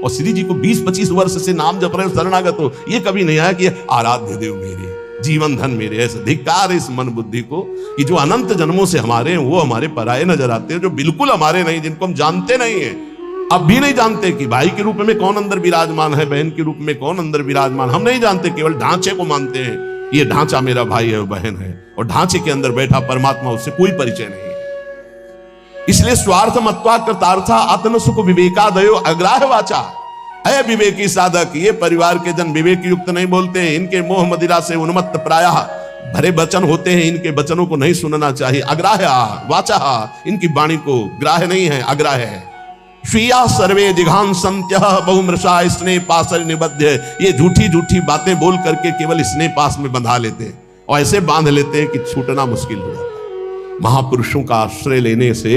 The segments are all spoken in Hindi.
और श्री जी को 20-25 वर्ष से नाम जप रहे हो, शरणागत हो, ये कभी नहीं आया कि आराध्य देव मेरे, जीवन धन मेरे। ऐसे धिक्कार इस मन बुद्धि को कि जो अनंत जन्मों से हमारे हैं वो हमारे पराये नजर आते हैं, जो बिल्कुल हमारे नहीं, जिनको हम जानते नहीं है, अब भी नहीं जानते कि भाई के रूप में कौन अंदर विराजमान है, बहन के रूप में कौन अंदर विराजमान, हम नहीं जानते, केवल ढांचे को मानते हैं। ये ढांचा मेरा भाई है, बहन है, और ढांचे के अंदर बैठा परमात्मा, उससे कोई परिचय नहीं है। इसलिए स्वार्थ मत्वा कृतार्था आत्म सुख विवेकादयो अग्राह वाचा। अय विवेकी साधक, ये परिवार के जन विवेक युक्त नहीं बोलते हैं, इनके मोह मदिरा से उन्मत्त प्रायः भरे वचन होते हैं, इनके वचनों को नहीं सुनना चाहिए। अग्राह वाचा, इनकी वाणी को ग्राह्य नहीं है, अग्राह है। स्वीया सर्वे जिघान संत्य बहुमृषा स्नेह पास निबद्ध, ये झूठी झूठी बातें बोल करके केवल स्नेह पास में बंधा लेते हैं, और ऐसे बांध लेते हैं कि छूटना मुश्किल हो जाता है। महापुरुषों का आश्रय लेने से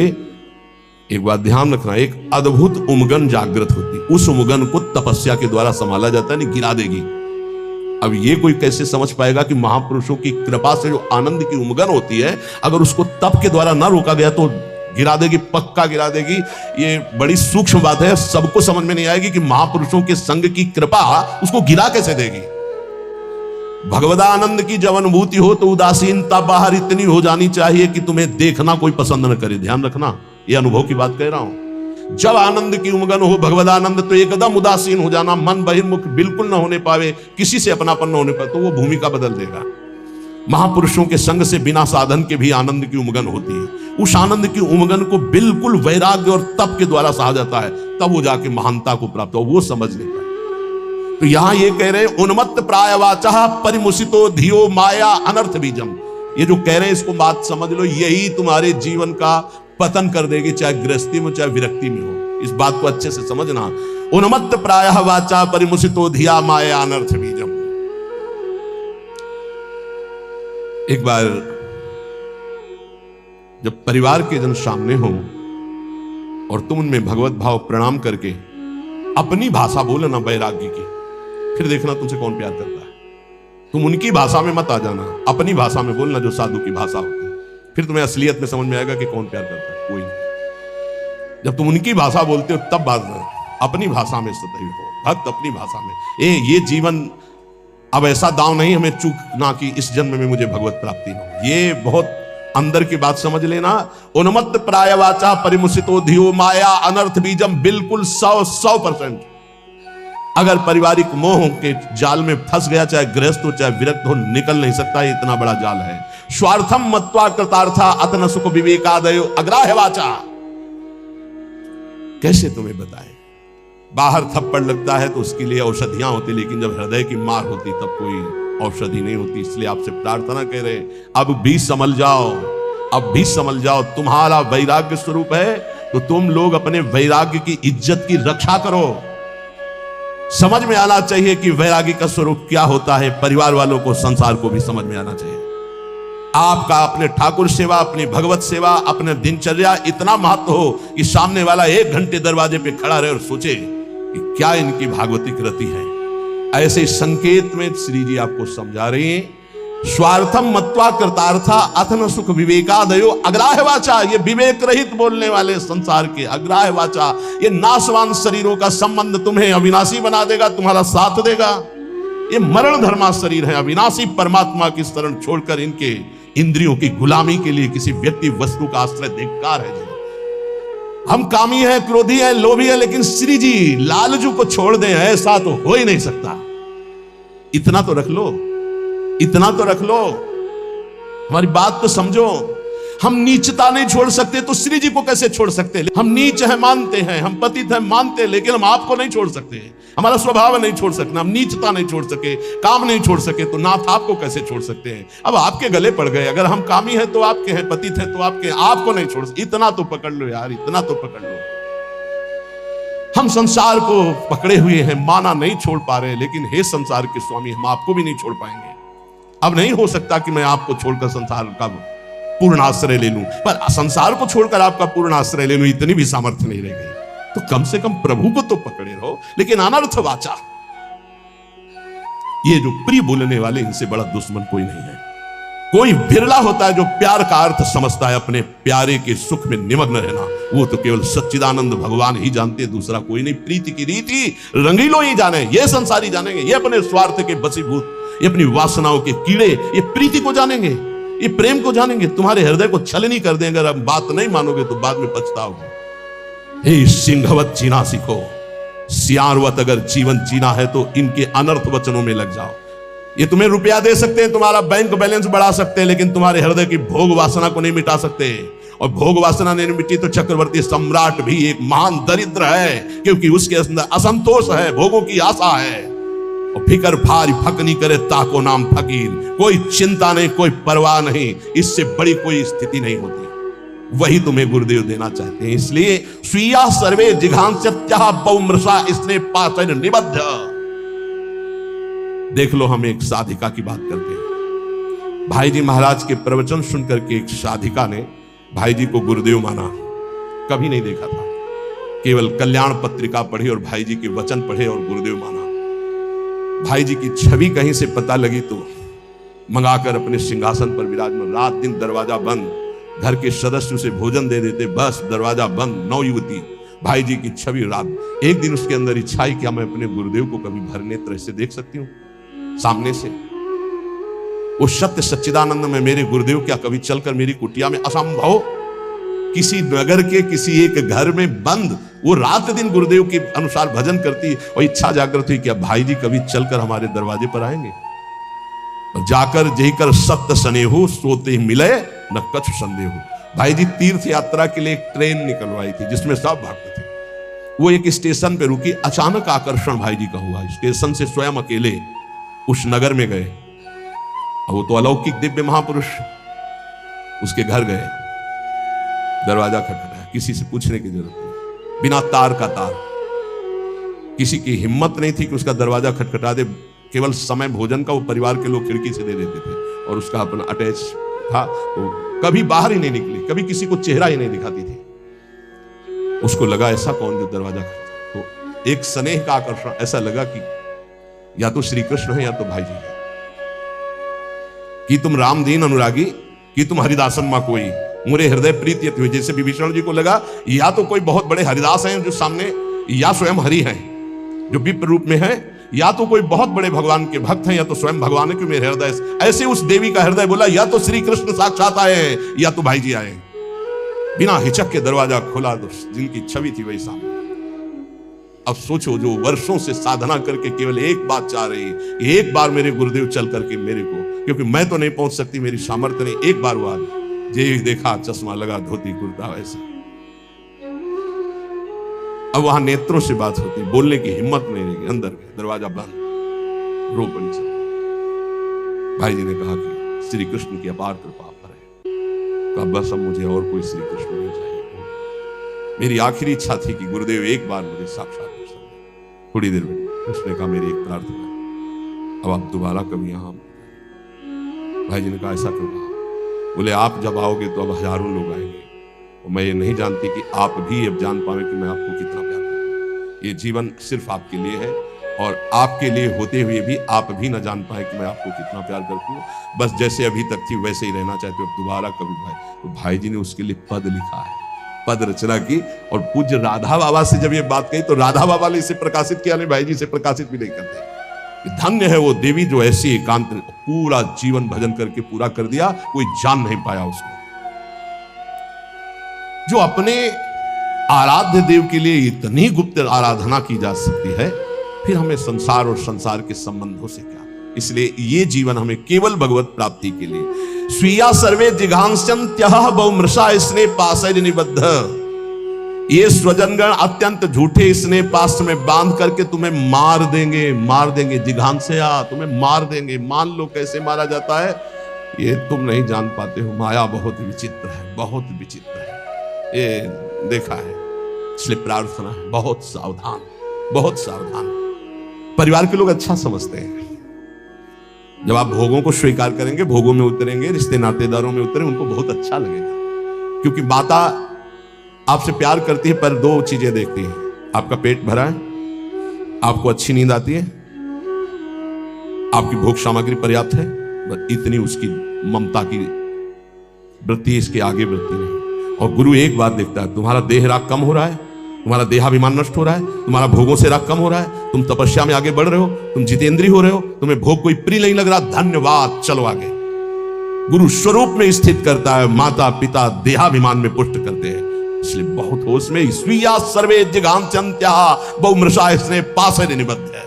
एक बात ध्यान रखना, एक अद्भुत उमगन जागृत होती, उस उमगन को तपस्या के द्वारा संभाला जाता है, नहीं गिरा देगी। अब ये कोई कैसे समझ पाएगा कि महापुरुषों की कृपा से जो आनंद की उमगन होती है, अगर उसको तप के द्वारा ना रोका गया तो गिरा देगी, पक्का गिरा देगी। ये बड़ी सूक्ष्म बात है, सबको समझ में नहीं आएगी कि महापुरुषों के संग की कृपा उसको गिरा कैसे देगी। भगवदानंद की जब अनुभूति हो तो उदासीनता बाहर इतनी हो जानी चाहिए कि तुम्हें देखना कोई पसंद न करे। ध्यान रखना, ये अनुभव की बात कह रहा हूं। जब आनंद की उमगन हो, भगवदानंद, तो एकदम उदासीन हो जाना, मन बहिर्मुख बिल्कुल ना होने पावे, किसी से अपनापन न होने पाए, तो वो भूमिका बदल देगा। महापुरुषों के संग से बिना साधन के भी आनंद की उमगन होती है। उस आनंद की उमगन को बिल्कुल वैराग्य और तप के द्वारा सहा जाता है, तब वो जाके महानता को प्राप्त हो, वो समझ नहीं पाए। तो यहां ये कह रहे हैं, उन्मत्त प्राय वाचा परिमुसितो धियो माया अनर्थ बीजम। ये जो कह रहे हैं इसको बात समझ लो, यही तुम्हारे जीवन का पतन कर देगी, चाहे गृहस्थी में चाहे विरक्ति में हो। इस बात को अच्छे से समझना। उन्मत्त प्राय वाचा परिमुसितो धिया माया अनर्थ बीजम। एक बार जब परिवार के जन सामने हो और तुम उनमें भगवत भाव प्रणाम करके अपनी भाषा बोलना वैराग्य की, फिर देखना तुमसे कौन प्यार करता है। तुम उनकी भाषा में मत आ जाना, अपनी भाषा में बोलना जो साधु की भाषा होती है, फिर तुम्हें असलियत में समझ में आएगा कि कौन प्यार करता है, कोई नहीं। जब तुम उनकी भाषा बोलते हो तब बात नहीं, अपनी भाषा में सदैव हो, भक्त अपनी भाषा में। ये जीवन अब ऐसा दांव नहीं हमें चूकना कि इस जन्म में मुझे भगवत प्राप्ति न हो। ये बहुत अंदर की बात समझ लेना। उन्मत्त प्रायवाचा परिमुसितो धियो माया अनर्थ बीजम, बिल्कुल 100%। अगर पारिवारिक मोह के जाल में फंस गया, चाहे गृहस्थ हो चाहे विरक्त हो, निकल नहीं सकता। ये इतना बड़ा जाल है। स्वार्थम मत्वा कृतार्था अतन सुख विवेकादयो अग्राह्य वाचा। कैसे तुम्हें बताएं, बाहर थप्पड़ लगता है तो उसके लिए औषधियां होती, लेकिन जब हृदय की मार होती तब कोई औषधि नहीं होती। इसलिए आपसे प्रार्थना कह रहे, अब भी संभल जाओ, अब भी संभल जाओ। तुम्हारा वैराग्य स्वरूप है तो तुम लोग अपने वैराग्य की इज्जत की रक्षा करो। समझ में आना चाहिए कि वैराग्य का स्वरूप क्या होता है। परिवार वालों को, संसार को भी समझ में आना चाहिए। आपका अपने ठाकुर सेवा, अपनी भगवत सेवा, अपने दिनचर्या इतना महत्व हो कि सामने वाला 1 घंटे दरवाजे पे खड़ा रहे और सोचे कि क्या इनकी भागवतिक रति है। ऐसे संकेत में श्री जी आपको समझा रहे हैं। स्वार्थम मत्वा कृतार्था अथन सुख विवेकादयो अग्राह्य वाचा। ये विवेक रहित बोलने वाले संसार के अग्राह्य वाचा, ये नाशवान शरीरों का संबंध तुम्हें अविनाशी बना देगा, तुम्हारा साथ देगा। ये मरण धर्मा शरीर है। अविनाशी परमात्मा की शरण छोड़कर इनके इंद्रियों की गुलामी के लिए किसी व्यक्ति वस्तु का आश्रय धिक्कार है। हम कामी है, क्रोधी है, लोभी है, लेकिन श्री जी लालजू को छोड़ दें, ऐसा तो हो ही नहीं सकता। इतना तो रख लो, इतना तो रख लो। हमारी बात तो समझो। हम नीचता नहीं छोड़ सकते तो श्री जी को कैसे छोड़ सकते? हम नीच है मानते हैं, हम पतित है मानते हैं, लेकिन हम आपको नहीं छोड़ सकते। हमारा स्वभाव नहीं छोड़ सकना, हम नीचता नहीं छोड़ सके, काम नहीं छोड़ सके, तो नाथ आपको कैसे छोड़ सकते हैं? अब आपके गले पड़ गए। अगर हम कामी हैं तो आपके हैं, पतित हैं तो आपके, आपको नहीं छोड़ सकते। इतना तो पकड़ लो यार, इतना तो पकड़ लो। हम संसार को पकड़े हुए हैं, माना नहीं छोड़ पा रहे, लेकिन हे संसार के स्वामी, हम आपको भी नहीं छोड़ पाएंगे। अब नहीं हो सकता कि मैं आपको छोड़कर संसार का पूर्ण आश्रय ले लूं, पर संसार को छोड़कर आपका पूर्ण आश्रय ले लूं, इतनी भी सामर्थ्य नहीं रह गई। तो कम से कम प्रभु को तो पकड़े रहो। लेकिन अनर्थ वाचा, ये जो प्रिय बोलने वाले, इनसे बड़ा दुश्मन कोई नहीं है। कोई बिरला होता है जो प्यार का अर्थ समझता है, अपने प्यारे के सुख में निमग्न रहना। वो तो केवल सच्चिदानंद भगवान ही जानते हैं, दूसरा कोई नहीं। प्रीति की रीति रंगीलो ही जाने, ये संसारी जानेंगे। ये अपने स्वार्थ के बसीभूत, ये अपनी वासनाओं के कीड़े, ये प्रीति को जानेंगे, ये प्रेम को जानेंगे। तुम्हारे हृदय को छलनी कर देंगे। अगर अब बात नहीं मानोगे तो बाद में पछताओगे। हे सिंहवत जीना सीखो, सियारवत अगर जीवन जीना है तो इनके अनर्थ वचनों में लग जाओ। ये तुम्हें रुपया दे सकते हैं, तुम्हारा बैंक बैलेंस बढ़ा सकते हैं, लेकिन तुम्हारे हृदय की भोग वासना को नहीं मिटा सकते। और भोग वासना नहीं मिटी तो चक्रवर्ती सम्राट भी एक महान दरिद्र है, क्योंकि उसके अंदर असंतोष है, भोगों की आशा है। और फिकर भारी फक नहीं करे ताको नाम फकीर, कोई चिंता नहीं, कोई परवाह नहीं, इससे बड़ी कोई स्थिति नहीं होती। वही तुम्हें गुरुदेव देना चाहते हैं। इसलिए स्वीया सर्वे जिघांस्यत्यः पौमृषा स्नेह पाशैर् निबद्ध। देख लो, हम एक साधिका की बात करते हैं। भाई जी महाराज के प्रवचन सुनकर के एक साधिका ने भाई जी को गुरुदेव माना। कभी नहीं देखा था, केवल कल्याण पत्रिका पढ़ी और भाई जी के वचन पढ़े और गुरुदेव माना। भाई जी की छवि कहीं से पता लगी तो मंगाकर अपने सिंहासन पर विराजमान। रात दिन दरवाजा बंद, घर के सदस्य उसे भोजन दे देते, बस दरवाजा बंद। नवयुवती भाई जी की छवि। रात एक दिन उसके अंदर इच्छा ही, क्या मैं अपने गुरुदेव को कभी भर नेत्र से देख सकती हूँ सामने से? उस सत्य सच्चिदानंद में मेरे गुरुदेव क्या कभी चलकर मेरी कुटिया में? असंभव। किसी नगर के किसी एक घर में बंद वो रात दिन गुरुदेव के अनुसार भजन करती, और इच्छा जागृत हुई, क्या भाई जी कभी चलकर हमारे दरवाजे पर आएंगे? और जाकर जहीकर सत्य स्नेहु सोते मिले न कछु संदेह। भाई जी तीर्थ यात्रा के लिए एक ट्रेन निकलवाई थी जिसमें सब भक्त थे। वो एक स्टेशन पे रुकी, अचानक आकर्षण भाई जी का हुआ। स्टेशन से स्वयं अकेले उस नगर में गए। वो तो अलौकिक दिव्य महापुरुष, उसके घर गए, दरवाजा खटखटाया, किसी से पूछने की जरूरत नहीं, बिना तार का तार। किसी की हिम्मत नहीं थी कि उसका दरवाजा खटखटा दे। केवल समय भोजन का वो परिवार के लोग खिड़की से दे देते थे, और उसका अपना अटैच था, तो कभी बाहर ही नहीं निकली, कभी किसी को चेहरा ही नहीं दिखाती थी। उसको लगा ऐसा कौन जो दरवाजा खटखटा, तो एक स्नेह का आकर्षण, ऐसा लगा कि या तो श्री कृष्ण है या तो भाई जी है। कि तुम राम दीन अनुरागी, कि तुम हरिदासन मां कोई, मुरे हृदय प्रीति हुई। जैसे विभीषण जी को लगा या तो कोई बहुत बड़े हरिदास हैं जो सामने, या स्वयं हरि हैं जो विप्र रूप में है, या तो कोई बहुत बड़े भगवान के भक्त हैं, या तो स्वयं भगवान है कि मेरे हृदय। ऐसे उस देवी का हृदय बोला या तो श्री कृष्ण साक्षात आए हैं या तो भाई जी आए। बिना हिचक के दरवाजा खोला तो जिनकी छवि थी वही सामने। अब सोचो, जो वर्षों से साधना करके केवल एक बात चाह रही, एक बार मेरे गुरुदेव चल करके मेरे को, क्योंकि मैं तो नहीं पहुंच सकती, मेरी सामर्थ्य नहीं, एक बार वो आ जे देखा चश्मा लगा, धोती कुर्ता वैसे। अब वहां नेत्रों से बात होती, बोलने की हिम्मत नहीं रही। अंदर गए, दरवाजा बंद, रो पड़ी सब। भाई जी ने कहा कि श्री कृष्ण की अपार कृपा पर है, तो बस अब मुझे और कोई श्री कृष्ण नहीं चाहिए। मेरी आखिरी इच्छा थी कि गुरुदेव एक बार मुझे साक्षात कर सके। थोड़ी देर में उसने कहा मेरी एक प्रार्थना, अब आप दोबारा कभी यहां। भाई जी ने कहा ऐसा क्यों कहा? बोले आप जब आओगे तो अब हजारों लोग आएंगे, और मैं ये नहीं जानती कि आप भी अब जान पावे कि मैं आपको कितना प्यार करती हूँ। ये जीवन सिर्फ आपके लिए है, और आपके लिए होते हुए भी आप भी न जान पाए कि मैं आपको कितना प्यार करती हूँ। बस जैसे अभी तक थी वैसे ही रहना चाहती हूँ, अब दोबारा कभी। भाई तो भाई जी ने उसके लिए पद लिखा है, पद रचना की। और पूज्य राधा बाबा से जब ये बात कही तो राधा बाबा ने इसे प्रकाशित किया, नहीं भाई जी से प्रकाशित भी नहीं करते। धन्य है वो देवी जो ऐसी एकांत पूरा जीवन भजन करके पूरा कर दिया, कोई जान नहीं पाया उसको। जो अपने आराध्य देव के लिए इतनी गुप्त आराधना की जा सकती है, फिर हमें संसार और संसार के संबंधों से क्या? इसलिए ये जीवन हमें केवल भगवत प्राप्ति के लिए। स्वीया सर्वे जिघांस्यन्त्यः बहुमृषा स्नेह पाशैर् निबद्ध। ये स्वजनगण अत्यंत झूठे स्नेह पाश में बांध करके तुम्हें मार देंगे, मार देंगे। जिघांस्या, तुम्हें मार देंगे। मान लो कैसे मारा जाता है, ये तुम नहीं जान पाते हो। माया बहुत विचित्र है, बहुत विचित्र है, ये देखा है। इसलिए प्रार्थना है, बहुत सावधान, बहुत सावधान। परिवार के लोग अच्छा समझते हैं, जब आप भोगों को स्वीकार करेंगे, भोगों में उतरेंगे, रिश्ते नातेदारों में उतरें, उनको बहुत अच्छा लगेगा। क्योंकि माता आपसे प्यार करती है, पर दो चीजें देखती है, आपका पेट भरा है, आपको अच्छी नींद आती है, आपकी भोग सामग्री पर्याप्त है, बस इतनी उसकी ममता की वृत्ति, इसके आगे वृत्ति नहीं। और गुरु एक बात देखता है, तुम्हारा देह राग कम हो रहा है, तुम्हारा देहाभिमान नष्ट हो रहा है, तुम्हारा भोगों से राग कम हो रहा है, तुम तपस्या में आगे बढ़ रहे हो, तुम जितेंद्रीय हो रहे हो, तुम्हें भोग कोई प्रिय नहीं लग रहा, धन्यवाद, चलो आगे। गुरु स्वरूप में स्थित करता है, माता पिता देहाभिमान में पुष्ट करते हैं। इसलिए बहुत होश में स्वीया सर्वे जिगांत्यंत्या बहुमृषा स्नेह पाशे निबद्ध है।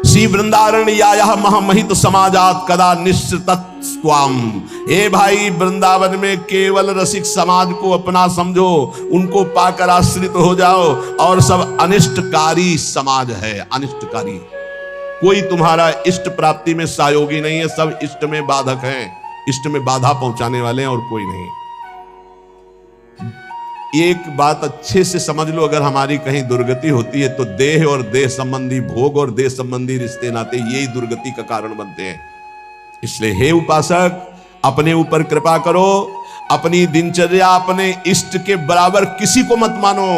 श्री वृंदारण्यायः महामहित समाजात कदा निश्चितस्त्वाम। हे भाई, वृंदावन में केवल रसिक समाज को अपना समझो, उनको पाकर आश्रित हो जाओ, और सब अनिष्टकारी समाज है। अनिष्टकारी, कोई तुम्हारा इष्ट प्राप्ति में सहयोगी नहीं है, सब इष्ट में बाधक हैं, इष्ट में बाधा पहुंचाने वाले हैं, और कोई नहीं। एक बात अच्छे से समझ लो, अगर हमारी कहीं दुर्गति होती है तो देह और देह संबंधी भोग और देह संबंधी रिश्ते नाते यही दुर्गति का कारण बनते हैं। इसलिए हे उपासक, अपने ऊपर कृपा करो, अपनी दिनचर्या अपने इष्ट के बराबर किसी को मत मानो।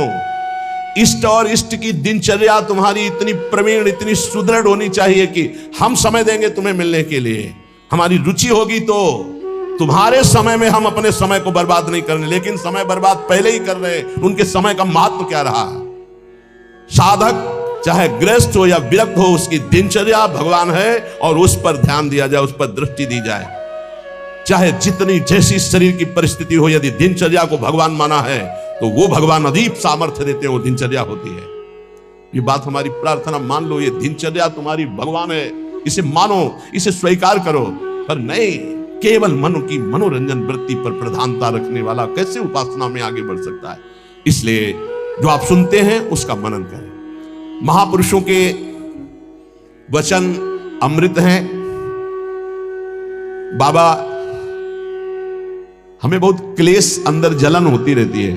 इष्ट और इष्ट की दिनचर्या तुम्हारी इतनी प्रवीण, इतनी सुदृढ़ होनी चाहिए कि हम समय देंगे तुम्हें मिलने के लिए। हमारी रुचि होगी तो तुम्हारे समय में हम अपने समय को बर्बाद नहीं करने, लेकिन समय बर्बाद पहले ही कर रहे हैं। उनके समय का महत्व क्या रहा? साधक चाहे गृहस्थ हो या विरक्त हो, उसकी दिनचर्या भगवान है और उस पर ध्यान दिया जाए, उस पर दृष्टि दी जाए। चाहे जितनी जैसी शरीर की परिस्थिति हो, यदि दिनचर्या को भगवान माना है तो वो भगवान अदीप सामर्थ्य देते हैं, वो दिनचर्या होती है। ये बात हमारी प्रार्थना, मान लो ये दिनचर्या तुम्हारी भगवान है, इसे मानो, इसे स्वीकार करो। पर नहीं, केवल मन की मनोरंजन वृत्ति पर प्रधानता रखने वाला कैसे उपासना में आगे बढ़ सकता है? इसलिए जो आप सुनते हैं उसका मनन करें। महापुरुषों के वचन अमृत हैं। बाबा, हमें बहुत क्लेश, अंदर जलन होती रहती है,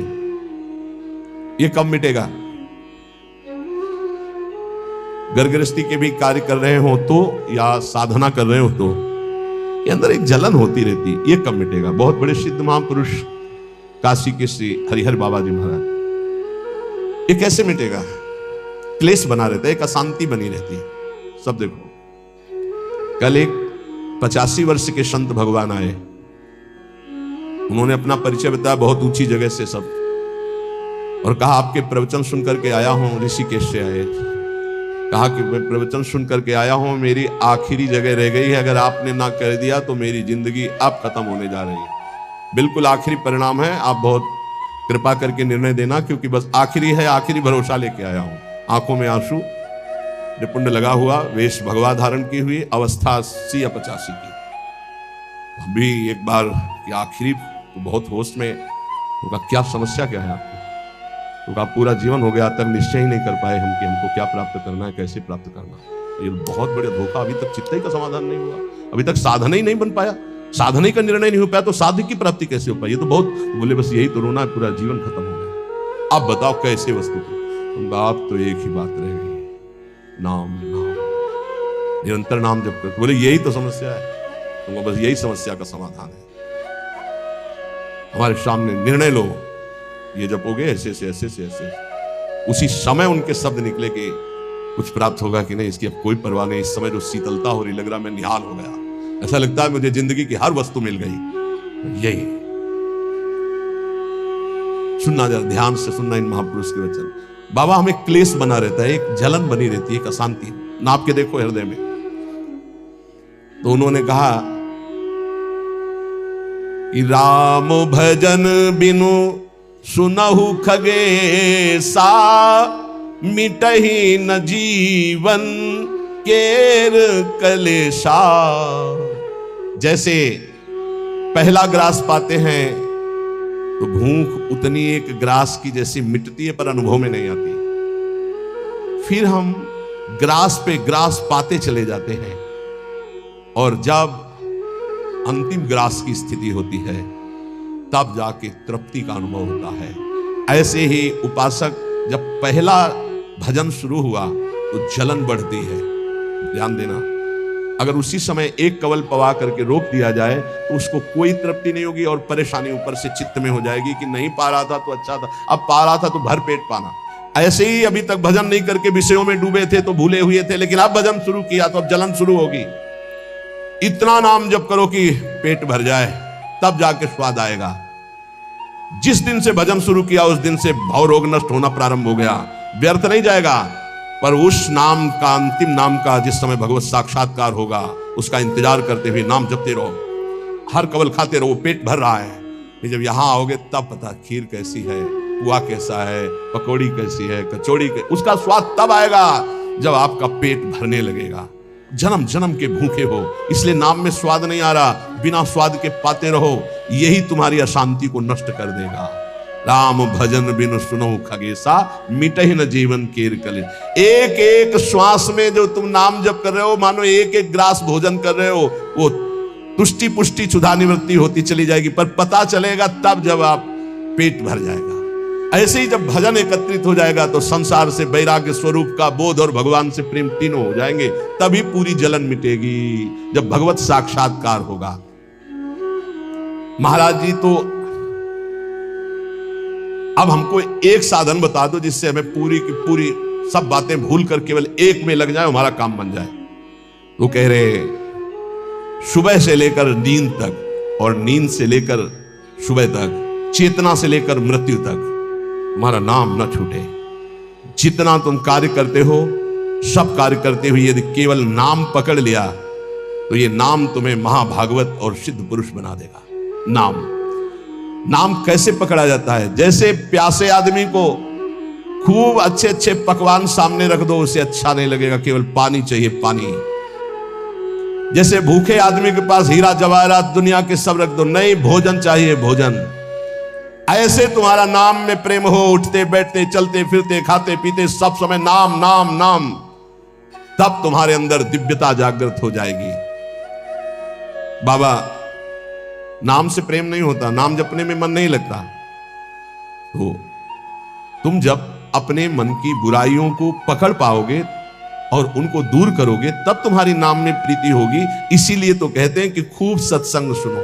ये कब मिटेगा? गृहस्थी के भी कार्य कर रहे हो तो, या साधना कर रहे हो तो, ये अंदर एक जलन होती रहती, ये कब मिटेगा? बहुत बड़े सिद्ध महापुरुष काशी के श्री हरिहर बाबा जी महाराज, ये कैसे मिटेगा? क्लेश बना रहता है, एक अशांति बनी रहती है। सब देखो, कल एक 85 वर्ष के संत भगवान आए, उन्होंने अपना परिचय बताया बहुत ऊंची जगह से सब, और कहा आपके प्रवचन सुनकर के आया हूं, ऋषिकेश से आए। कहा कि मैं प्रवचन सुन करके आया हूं, मेरी आखिरी जगह रह गई है, अगर आपने ना कर दिया तो मेरी जिंदगी अब खत्म होने जा रही है। बिल्कुल आखिरी परिणाम है, आप बहुत कृपा करके निर्णय देना, क्योंकि बस आखिरी है, आखिरी भरोसा लेके आया हूं। आंखों में आंसू, निपुंड लगा हुआ, वेश भगवा धारण की हुई, अवस्था 80 या 85 की। अभी एक बार कि आखिरी तो बहुत होश में, तो क्या समस्या क्या है आपको? तो पूरा जीवन हो गया, तक निश्चय ही नहीं कर पाए हम कि हमको क्या प्राप्त करना है, कैसे प्राप्त करना है। ये बहुत बड़ा धोखा, अभी तक चित्त ही का समाधान नहीं हुआ, अभी तक साधन ही नहीं बन पाया, साधन ही का निर्णय नहीं हो पाया, तो साध्य की प्राप्ति कैसे हो पाई? ये तो बहुत बोले, बस यही तो रोना, पूरा जीवन खत्म हो गया। अब बताओ कैसे वस्तु की? आप तो एक ही बात रह गई, नाम नाम, निरंतर नाम जप कर। बोले यही तो समस्या है, तुमको बस यही समस्या का समाधान है। हमारे सामने निर्णय लो, ये जपोगे ऐसे से ऐसे से ऐसे, उसी समय उनके शब्द निकले कि कुछ प्राप्त होगा कि नहीं, इसकी अब कोई परवाह नहीं। इस समय जो शीतलता हो रही, लग रहा मैं निहाल हो गया, ऐसा लगता है मुझे जिंदगी की हर वस्तु मिल गई। यही सुनना, जरा ध्यान से सुनना इन महापुरुष के वचन। बाबा, हमें क्लेश बना रहता है, एक जलन बनी रहती है, एक अशांति, नाप के देखो हृदय में। तो उन्होंने कहा कि राम भजन बिनु सुनहु खगेसा, मिटहि न जीवन केर कलेशा। जैसे पहला ग्रास पाते हैं तो भूख उतनी एक ग्रास की जैसी मिटती है, पर अनुभव में नहीं आती। फिर हम ग्रास पे ग्रास पाते चले जाते हैं, और जब अंतिम ग्रास की स्थिति होती है तब जाके तृप्ति का अनुभव होता है। ऐसे ही उपासक जब पहला भजन शुरू हुआ तो जलन बढ़ती है। ध्यान देना, अगर उसी समय एक कवल पवा करके रोक दिया जाए तो उसको कोई तृप्ति नहीं होगी, और परेशानी ऊपर से चित्त में हो जाएगी कि नहीं पा रहा था तो अच्छा था, अब पा रहा था तो भर पेट पाना। ऐसे ही अभी तक भजन नहीं करके विषयों में डूबे थे तो भूले हुए थे, लेकिन अब भजन शुरू किया तो अब जलन शुरू होगी। इतना नाम जप करो कि पेट भर जाए, तब जाके स्वाद आएगा। जिस दिन से भजन शुरू किया उस दिन से भव रोग नष्ट होना प्रारंभ हो गया। व्यर्थ नहीं जाएगा, पर उस नाम का, अंतिम नाम का, जिस समय भगवत साक्षात्कार होगा उसका इंतजार करते हुए नाम जपते रहो, हर कवल खाते रहो। पेट भर रहा है, फिर जब यहां आओगे तब पता खीर कैसी है, पुआ कैसा है, पकौड़ी कैसी है, कचौड़ी उसका स्वाद तब आएगा जब आपका पेट भरने लगेगा। जन्म जन्म के भूखे हो, इसलिए नाम में स्वाद नहीं आ रहा, बिना स्वाद के पाते रहो, यही तुम्हारी अशांति को नष्ट कर देगा। राम भजन बिनु सुनो खगेसा, मिटहि न जीवन केर कले। एक एक श्वास में जो तुम नाम जप कर रहे हो, मानो एक एक ग्रास भोजन कर रहे हो, वो तुष्टि पुष्टि क्षुधा निवृत्ति होती चली जाएगी, पर पता चलेगा तब जब आप पेट भर जाएगा। ऐसे ही जब भजन एकत्रित हो जाएगा तो संसार से वैराग्य स्वरूप का बोध और भगवान से प्रेम तीनों हो जाएंगे, तभी पूरी जलन मिटेगी, जब भगवत साक्षात्कार होगा। महाराज जी तो अब हमको एक साधन बता दो जिससे हमें पूरी की पूरी सब बातें भूल कर केवल एक में लग जाए, हमारा काम बन जाए। तो कह रहे सुबह से लेकर नींद तक और नींद से लेकर सुबह तक, चेतना से लेकर मृत्यु तक तुम्हारा नाम न छूटे। जितना तुम कार्य करते हो, सब कार्य करते हुए यदि केवल नाम पकड़ लिया तो ये नाम तुम्हें महाभागवत और सिद्ध पुरुष बना देगा। नाम कैसे पकड़ा जाता है? जैसे प्यासे आदमी को खूब अच्छे अच्छे पकवान सामने रख दो, उसे अच्छा नहीं लगेगा, केवल पानी चाहिए, पानी। जैसे भूखे आदमी के पास हीरा जवाहरात दुनिया के सब रख दो, नहीं, भोजन चाहिए, भोजन। ऐसे तुम्हारा नाम में प्रेम हो, उठते बैठते चलते फिरते खाते पीते सब समय नाम नाम नाम, तब तुम्हारे अंदर दिव्यता जागृत हो जाएगी। बाबा, नाम से प्रेम नहीं होता, नाम जपने में मन नहीं लगता, तो तुम जब अपने मन की बुराइयों को पकड़ पाओगे और उनको दूर करोगे, तब तुम्हारी नाम में प्रीति होगी। इसीलिए तो कहते हैं कि खूब सत्संग सुनो।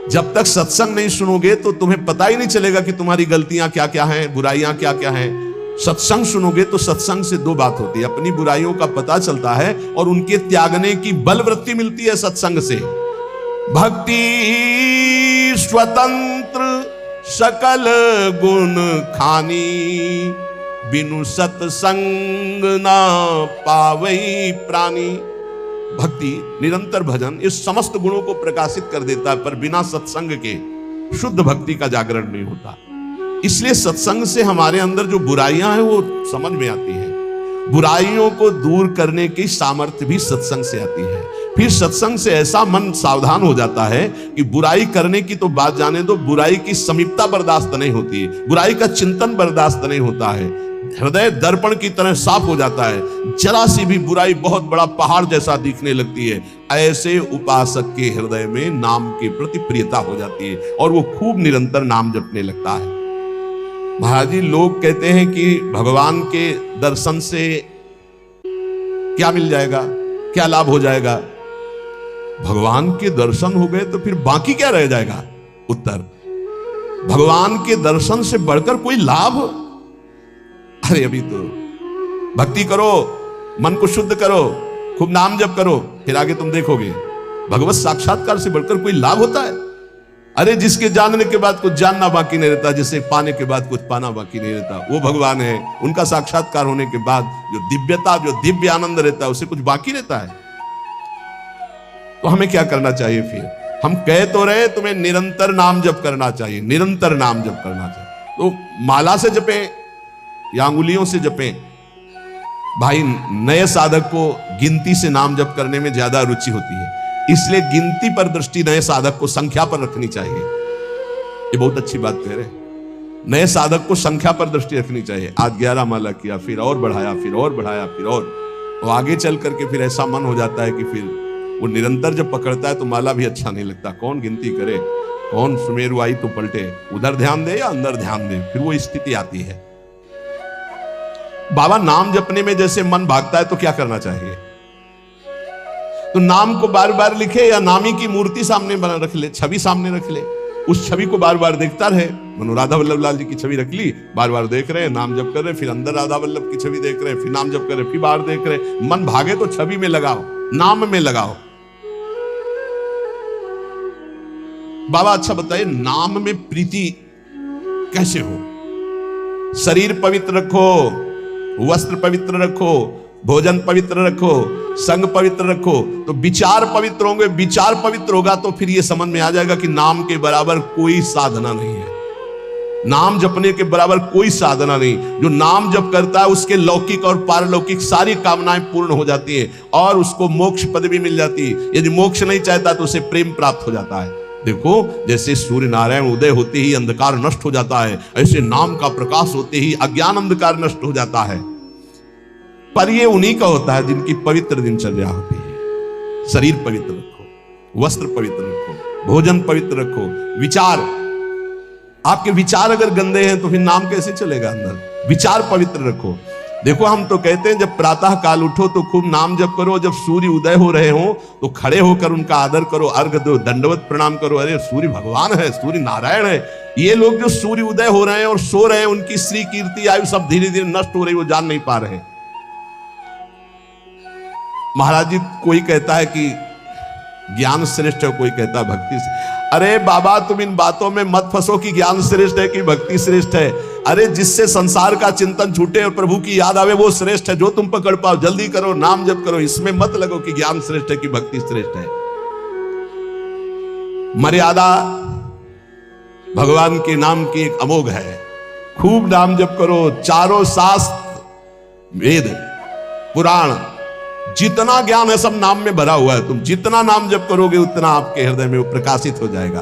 जब तक सत्संग नहीं सुनोगे तो तुम्हें पता ही नहीं चलेगा कि तुम्हारी गलतियां क्या क्या हैं, बुराइयां क्या क्या हैं। सत्संग सुनोगे तो सत्संग से दो बात होती है, अपनी बुराइयों का पता चलता है और उनके त्यागने की बलवृत्ति मिलती है सत्संग से। भक्ति स्वतंत्र सकल गुण खानी, बिनु सत्संग ना पावई प्राणी। भक्ति, निरंतर भजन इस समस्त गुणों को प्रकाशित कर देता है, पर बिना सत्संग के शुद्ध भक्ति का जागरण नहीं होता। इसलिए सत्संग से हमारे अंदर जो बुराइयां हैं वो समझ में आती है। बुराइयों को दूर करने की सामर्थ्य भी सत्संग से आती है। फिर सत्संग से ऐसा मन सावधान हो जाता है कि बुराई करने की तो बात जाने दो, बुराई की समीपता बर्दाश्त नहीं होती है, बुराई का चिंतन बर्दाश्त नहीं होता है। हृदय दर्पण की तरह साफ हो जाता है, जरा सी भी बुराई बहुत बड़ा पहाड़ जैसा दिखने लगती है। ऐसे उपासक के हृदय में नाम के प्रति प्रियता हो जाती है और वो खूब निरंतर नाम जपने लगता है। महाराज जी, लोग कहते हैं कि भगवान के दर्शन से क्या मिल जाएगा, क्या लाभ हो जाएगा? भगवान के दर्शन हो गए तो फिर बाकी क्या रह जाएगा? उत्तर, भगवान के दर्शन से बढ़कर कोई लाभ? अरे अभी तो भक्ति करो, मन को शुद्ध करो, खूब नाम जप करो, फिर आगे तुम देखोगे भगवत साक्षात्कार से बढ़कर कोई लाभ होता है? अरे जिसके जानने के बाद कुछ जानना बाकी नहीं रहता, जिसे पाने के बाद कुछ पाना बाकी नहीं रहता, वो भगवान है। उनका साक्षात्कार होने के बाद जो दिव्यता, जो दिव्य आनंद रहता है, उससे कुछ बाकी रहता है। तो हमें क्या करना चाहिए? फिर हम कह तो रहे तुम्हें निरंतर नाम जप करना चाहिए, निरंतर नाम जप करना चाहिए। तो माला से जपें या अंगुलियों से जपें? भाई, नए साधक को गिनती से नाम जप करने में ज्यादा रुचि होती है, इसलिए गिनती पर दृष्टि नए साधक को संख्या पर रखनी चाहिए। ये बहुत अच्छी बात कह रहे हैं। नए साधक को संख्या पर दृष्टि रखनी चाहिए। आज 11 माला किया, फिर और बढ़ाया, फिर और बढ़ाया, फिर और आगे चल करके फिर ऐसा मन हो जाता है कि फिर वो निरंतर जब पकड़ता है तो माला भी अच्छा नहीं लगता। कौन गिनती करे, कौन सुमेरु आई तो पलटे, उधर ध्यान दे या अंदर ध्यान दे, फिर वो स्थिति आती है। बाबा, नाम जपने में जैसे मन भागता है तो क्या करना चाहिए? तो नाम को बार बार लिखे या नामी की मूर्ति सामने बना रख ले, छवि सामने रख ले, उस छवि को बार बार देखता रहे। मनो राधा वल्लभ लाल जी की छवि रख ली, बार बार देख रहे हैं, नाम जप कर रहे, फिर अंदर राधा वल्लभ की छवि देख रहे हैं, फिर नाम जप कर रहे, फिर बाहर देख रहे। मन भागे तो छवि में लगाओ, नाम में लगाओ। बाबा अच्छा बताइए, नाम में प्रीति कैसे हो? शरीर पवित्र रखो, वस्त्र पवित्र रखो, भोजन पवित्र रखो, संग पवित्र रखो, तो विचार पवित्र होंगे। विचार पवित्र होगा तो फिर ये समझ में आ जाएगा कि नाम के बराबर कोई साधना नहीं है। नाम जपने के बराबर कोई साधना नहीं। जो नाम जप करता है उसके लौकिक और पारलौकिक सारी कामनाएं पूर्ण हो जाती हैं और उसको मोक्ष पदवी मिल जाती है। यदि मोक्ष नहीं चाहता तो उसे प्रेम प्राप्त हो जाता है। देखो, जैसे सूर्य नारायण उदय होते ही अंधकार नष्ट हो जाता है, ऐसे नाम का प्रकाश होते ही अज्ञान अंधकार नष्ट हो जाता है। पर ये उन्हीं का होता है जिनकी पवित्र दिनचर्या होती है। शरीर पवित्र रखो, वस्त्र पवित्र रखो, भोजन पवित्र रखो, विचार, आपके विचार अगर गंदे हैं तो फिर नाम कैसे चलेगा अंदर? विचार पवित्र रखो। देखो, हम तो कहते हैं जब प्रातः काल उठो तो खूब नाम जप करो, जब सूर्य उदय हो रहे हो तो खड़े होकर उनका आदर करो, अर्घ दो, दंडवत प्रणाम करो। अरे सूर्य भगवान है, सूर्य नारायण है। ये लोग जो सूर्य उदय हो रहे हैं और सो रहे हैं, उनकी श्री कीर्ति आयु सब धीरे धीरे नष्ट हो रही, वो जान नहीं पा रहे। महाराज जी, कोई कहता है कि ज्ञान श्रेष्ठ है, कोई कहता है भक्ति श्रेष्ठ। अरे बाबा, तुम इन बातों में मत फंसो कि ज्ञान श्रेष्ठ है कि भक्ति श्रेष्ठ है। अरे जिससे संसार का चिंतन छूटे और प्रभु की याद आवे वो श्रेष्ठ है। जो तुम पकड़ पाओ जल्दी करो, नाम जप करो। इसमें मत लगो कि ज्ञान श्रेष्ठ है कि भक्ति श्रेष्ठ है। मर्यादा भगवान के नाम की एक अमोघ है। खूब नाम जप करो। चारों शास्त्र, वेद, पुराण, जितना ज्ञान है सब नाम में भरा हुआ है। तुम जितना नाम जप करोगे उतना आपके हृदय में वो प्रकाशित हो जाएगा।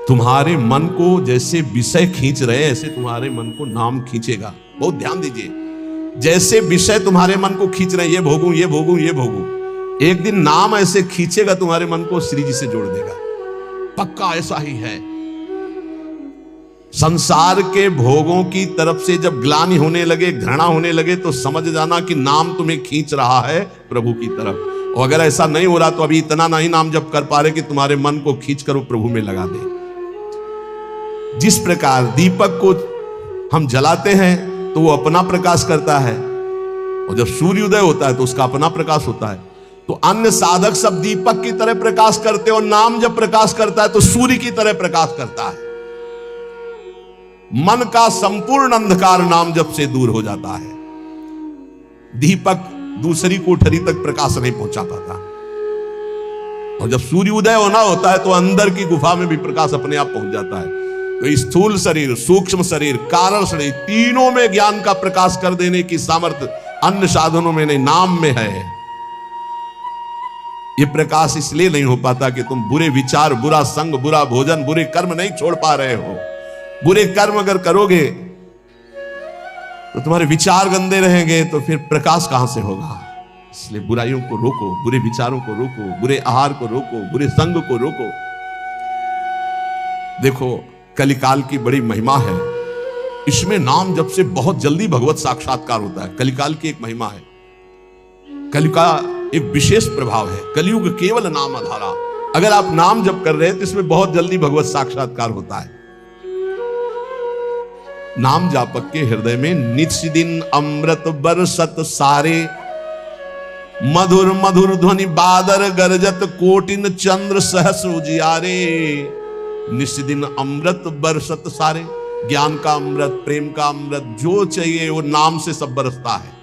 तुम्हारे मन को जैसे विषय खींच रहे हैं, ऐसे तुम्हारे मन को नाम खींचेगा। बहुत ध्यान दीजिए, जैसे विषय तुम्हारे मन को खींच रहे हैं, ये भोगूं, ये भोगूं, ये भोगूं, एक दिन नाम ऐसे खींचेगा तुम्हारे मन को, श्री जी से जोड़ देगा। पक्का ऐसा ही है। संसार के भोगों की तरफ से जब ग्लानि होने लगे, घृणा होने लगे, तो समझ जाना कि नाम तुम्हें खींच रहा है प्रभु की तरफ। और अगर ऐसा नहीं हो रहा तो अभी इतना नहीं नाम जप कर पा रहे कि तुम्हारे मन को खींच कर वो प्रभु में लगा दे। जिस प्रकार दीपक को हम जलाते हैं तो वो अपना प्रकाश करता है, और जब सूर्योदय होता है तो उसका अपना प्रकाश होता है। तो अन्य साधक सब दीपक की तरह प्रकाश करते हैं, और नाम जब प्रकाश करता है तो सूर्य की तरह प्रकाश करता है। मन का संपूर्ण अंधकार नाम जप से दूर हो जाता है। दीपक दूसरी कोठरी तक प्रकाश नहीं पहुंचा पाता, और जब सूर्योदय होना होता है तो अंदर की गुफा में भी प्रकाश अपने आप पहुंच जाता है। तो स्थूल शरीर, सूक्ष्म शरीर, कारण शरीर, तीनों में ज्ञान का प्रकाश कर देने की सामर्थ्य अन्य साधनों में नहीं, नाम में है। यह प्रकाश इसलिए नहीं हो पाता कि तुम बुरे विचार, बुरा संग, बुरा भोजन, बुरे कर्म नहीं छोड़ पा रहे हो। बुरे कर्म अगर करोगे तो तुम्हारे विचार गंदे रहेंगे, तो फिर प्रकाश कहां से होगा? इसलिए बुराइयों को रोको, बुरे विचारों को रोको, बुरे आहार को रोको, बुरे संग को रोको। देखो, कलिकाल की बड़ी महिमा है। इसमें नाम जप से बहुत जल्दी भगवत साक्षात्कार होता है। कलिकाल की एक महिमा है। कलयुग का एक विशेष प्रभाव है। कलयुग केवल नाम आधारा। अगर आप नाम जप कर रहे हैं तो इसमें बहुत जल्दी भगवत साक्षात्कार होता है। नाम जापक के हृदय में नित्य दिन अमृत बरसत सारे, मधुर मधुर ध्वनि बादर गरजत, कोटिन चंद्र सहस्र उजियारे। नित्य दिन अमृत बरसत सारे, ज्ञान का अमृत, प्रेम का अमृत, जो चाहिए वो नाम से सब बरसता है।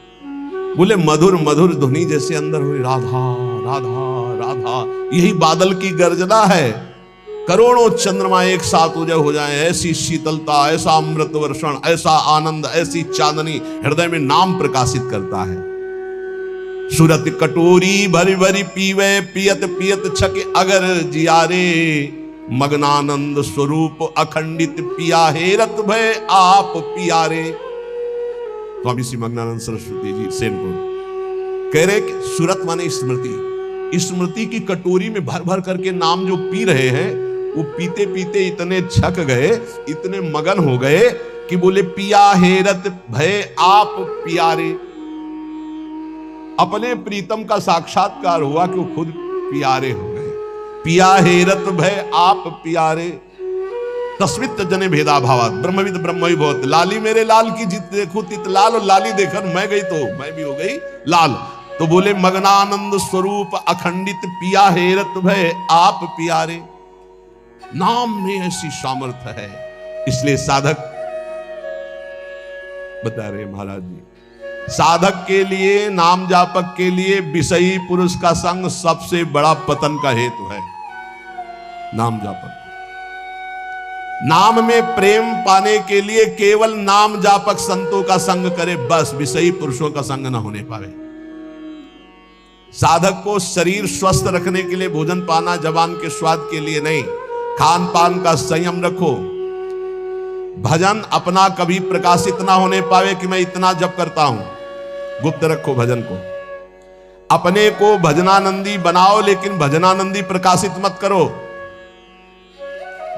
बोले मधुर मधुर ध्वनि जैसे अंदर हुई, राधा राधा राधा, यही बादल की गर्जना है। करोड़ों चंद्रमा एक साथ उदय हो जाए, ऐसी शीतलता, ऐसा अमृत वर्षण, ऐसा आनंद, ऐसी चांदनी हृदय में नाम प्रकाशित करता है। सुरत कटोरी भरी भरी पीवे, पियत पियत छक अगर जियारे, मग्नानंद स्वरूप अखंडित पिया हेरत भय आप पियारे। स्वामी श्री मग्नानंद सरस्वती जी सेनपुर कह रहे कि सुरत माने स्मृति। स्मृति की कटोरी में भर भर करके नाम जो पी रहे हैं, वो पीते पीते इतने छक गए, इतने मगन हो गए कि बोले पिया हेरत भय आप पियारे। अपने प्रीतम का साक्षात्कार हुआ कि वो खुद प्यारे हो गए। पिया हेरत भय आप प्यारे, तस्मित जने भेदा भावात, ब्रह्मविद ब्रह्म बहुत। लाली मेरे लाल की जित देखो तित लाल, और लाली देखकर मैं गई तो मैं भी हो गई लाल। तो बोले मगनानंद स्वरूप अखंडित पिया हेरत भय आप प्यारे। नाम में ऐसी सामर्थ्य है, इसलिए साधक बता रहे महाराज जी, साधक के लिए, नाम जापक के लिए विषयी पुरुष का संग सबसे बड़ा पतन का हेतु है। नाम जापक, नाम में प्रेम पाने के लिए केवल नाम जापक संतों का संग करे, बस विषयी पुरुषों का संग ना होने पावे। साधक को शरीर स्वस्थ रखने के लिए भोजन पाना जबान के स्वाद के लिए नहीं, खान पान का संयम रखो। भजन अपना कभी प्रकाशित ना होने पावे कि मैं इतना जप करता हूं, गुप्त रखो भजन को। अपने को भजनानंदी बनाओ, लेकिन भजनानंदी प्रकाशित मत करो।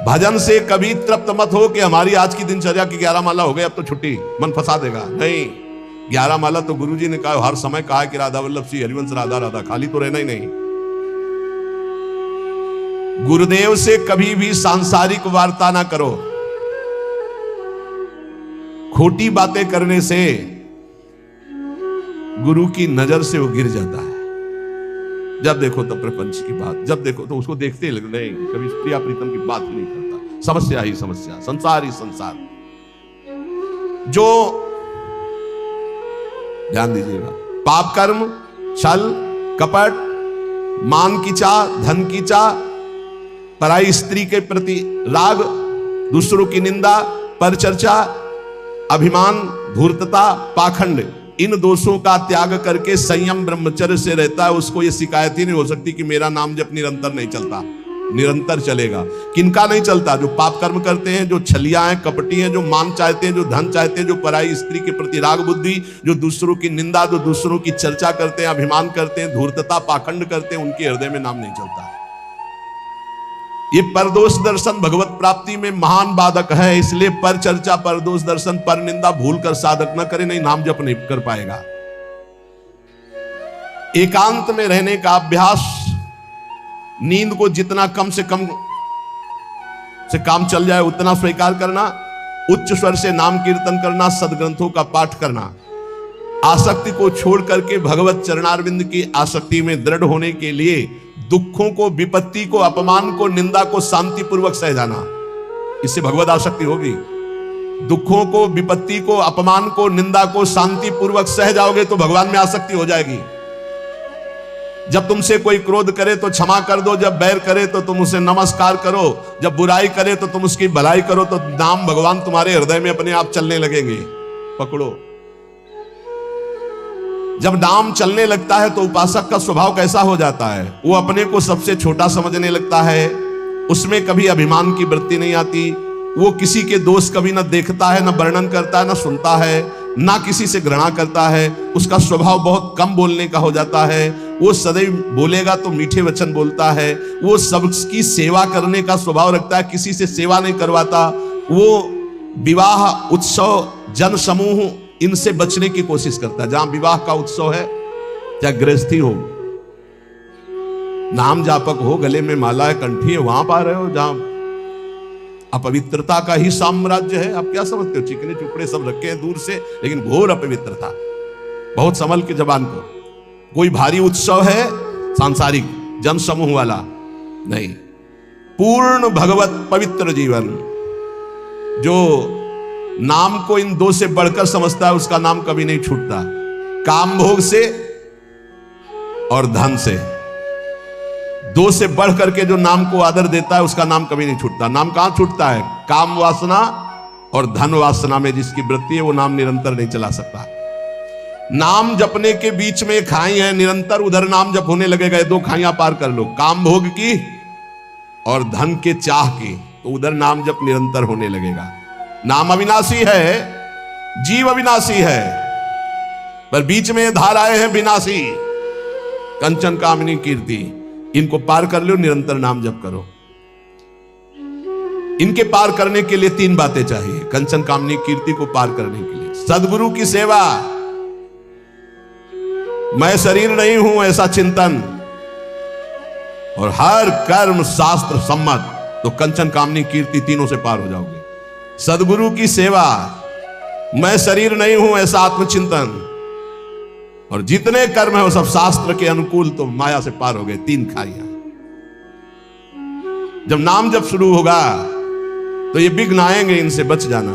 भजन से कभी तृप्त मत हो कि हमारी आज की दिनचर्या की 11 माला हो गई, अब तो छुट्टी, मन फंसा देगा। नहीं, 11 माला तो गुरुजी ने कहा, हर समय कहा कि राधा वल्लभ श्री हरिवंश राधा राधा, खाली तो रहना ही नहीं। गुरुदेव से कभी भी सांसारिक वार्ता ना करो। खोटी बातें करने से गुरु की नजर से वो गिर जाता है। जब देखो तब प्रपंच की बात, जब देखो तो उसको देखते ही नहीं, कभी प्रिया प्रीतम की बात ही नहीं करता। समस्या ही समस्या, संसार ही संसार। जो ध्यान दीजिएगा, पाप कर्म, छल कपट, मान की चाह, धन की चाह, पराई स्त्री के प्रति राग, दूसरों की निंदा, परचर्चा, अभिमान, धूर्तता, पाखंड, इन दोषों का त्याग करके संयम ब्रह्मचर्य से रहता है, उसको ये शिकायत ही नहीं हो सकती कि मेरा नाम जब निरंतर नहीं चलता। निरंतर चलेगा। किनका नहीं चलता? जो पाप कर्म करते हैं, जो छलिया हैं, कपटी हैं, जो मान चाहते हैं, जो धन चाहते हैं, जो पराई स्त्री के प्रति राग बुद्धि, जो दूसरों की निंदा, जो दूसरों की चर्चा करते हैं, अभिमान करते हैं, धूर्तता, पाखंड करते हैं, उनके हृदय में नाम नहीं चलता। ये परदोष दर्शन भगवत प्राप्ति में महान बाधक है। इसलिए पर चर्चा, परदोष दर्शन, पर निंदा भूल कर साधक न करे, नहीं नाम जप नहीं कर पाएगा। एकांत में रहने का अभ्यास, नींद को जितना कम से कम से काम चल जाए उतना स्वीकार करना, उच्च स्वर से नाम कीर्तन करना, सदग्रंथों का पाठ करना, आसक्ति को छोड़ करके भगवत चरणारविंद की आसक्ति में दृढ़ होने के लिए दुखों को, विपत्ति को, अपमान को, निंदा को शांति पूर्वक सह जाना, इससे भगवत आसक्ति होगी। दुखों को, विपत्ति को, अपमान को, निंदा को शांति पूर्वक सह जाओगे तो भगवान में आसक्ति हो जाएगी। जब तुमसे कोई क्रोध करे तो क्षमा कर दो, जब बैर करे तो तुम उसे नमस्कार करो, जब बुराई करे तो तुम उसकी भलाई करो, तो नाम भगवान तुम्हारे हृदय में अपने आप चलने लगेंगे। पकड़ो। जब नाम चलने लगता है तो उपासक का स्वभाव कैसा हो जाता है? वो अपने को सबसे छोटा समझने लगता है, उसमें कभी अभिमान की वृत्ति नहीं आती, वो किसी के दोष कभी न देखता है, न वर्णन करता है, न सुनता है, ना किसी से घृणा करता है। उसका स्वभाव बहुत कम बोलने का हो जाता है। वो सदैव बोलेगा तो मीठे वचन बोलता है। वो सबकी सेवा करने का स्वभाव रखता है, किसी से सेवा नहीं करवाता। वो विवाह, उत्सव, जन समूह, इनसे बचने की कोशिश करता है। जहां विवाह का उत्सव है, चाहे गृहस्थी हो, नाम जापक हो, गले में माला है, कंठी है, वहां पा रहे हो जहां अपवित्रता का ही साम्राज्य है। आप क्या समझते हो? चिकने चुपड़े सब रखे हैं दूर से, लेकिन घोर अपवित्रता। बहुत संभल के जबान को। कोई भारी उत्सव है सांसारिक जन समूह वाला नहीं, पूर्ण भगवत पवित्र जीवन। जो नाम को इन दो से बढ़कर समझता है, उसका नाम कभी नहीं छूटता। काम भोग से और धन से, दो से बढ़ करके जो नाम को आदर देता है, उसका नाम कभी नहीं छूटता। नाम कहां छूटता है? काम वासना और धन वासना में जिसकी वृत्ति है, वो नाम निरंतर नहीं चला सकता। नाम जपने के बीच में खाई है निरंतर, उधर नाम जप होने लगेगा। दो खाइयां पार कर लो, काम भोग की और धन के चाह की, तो उधर नाम जप निरंतर होने लगेगा। नाम अविनाशी है, जीव अविनाशी है, पर बीच में धाराएं हैं विनाशी। कंचन कामिनी कीर्ति, इनको पार कर लो, निरंतर नाम जप करो। इनके पार करने के लिए तीन बातें चाहिए। कंचन कामिनी कीर्ति को पार करने के लिए सदगुरु की सेवा, मैं शरीर नहीं हूं ऐसा चिंतन, और हर कर्म शास्त्र सम्मत, तो कंचन कामिनी कीर्ति तीनों से पार हो जाओगे। सदगुरु की सेवा, मैं शरीर नहीं हूं ऐसा आत्मचिंतन, और जितने कर्म है वो सब शास्त्र के अनुकूल, तो माया से पार हो गए। 3 खाइयां। जब नाम जब शुरू होगा तो ये विघ्न आएंगे, इनसे बच जाना।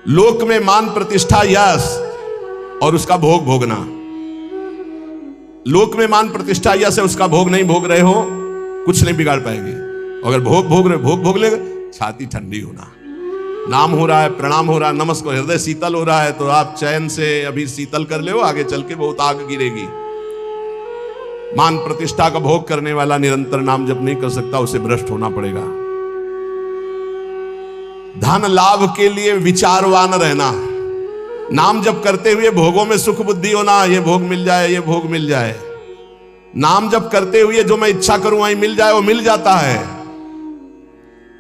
लोक में मान प्रतिष्ठा यश और उसका भोग भोगना। लोक में मान प्रतिष्ठा यश है, उसका भोग नहीं भोग रहे हो, कुछ नहीं बिगाड़ पाएंगे। अगर भोग भोग रहे, भोग भोग लेगा, छाती ठंडी होना। नाम हो रहा है, प्रणाम हो रहा है, नमस्कार, हृदय शीतल हो रहा है, तो आप चैन से अभी शीतल कर ले, आगे चल के बहुत आग गिरेगी। मान प्रतिष्ठा का भोग करने वाला निरंतर नाम जप नहीं कर सकता, उसे भ्रष्ट होना पड़ेगा। धन लाभ के लिए विचारवान रहना। नाम जप करते हुए भोगों में सुख बुद्धि होना, ये भोग मिल जाए, ये भोग मिल जाए। नाम जप करते हुए जो मैं इच्छा करूं वहीं मिल जाए, वो मिल जाता है।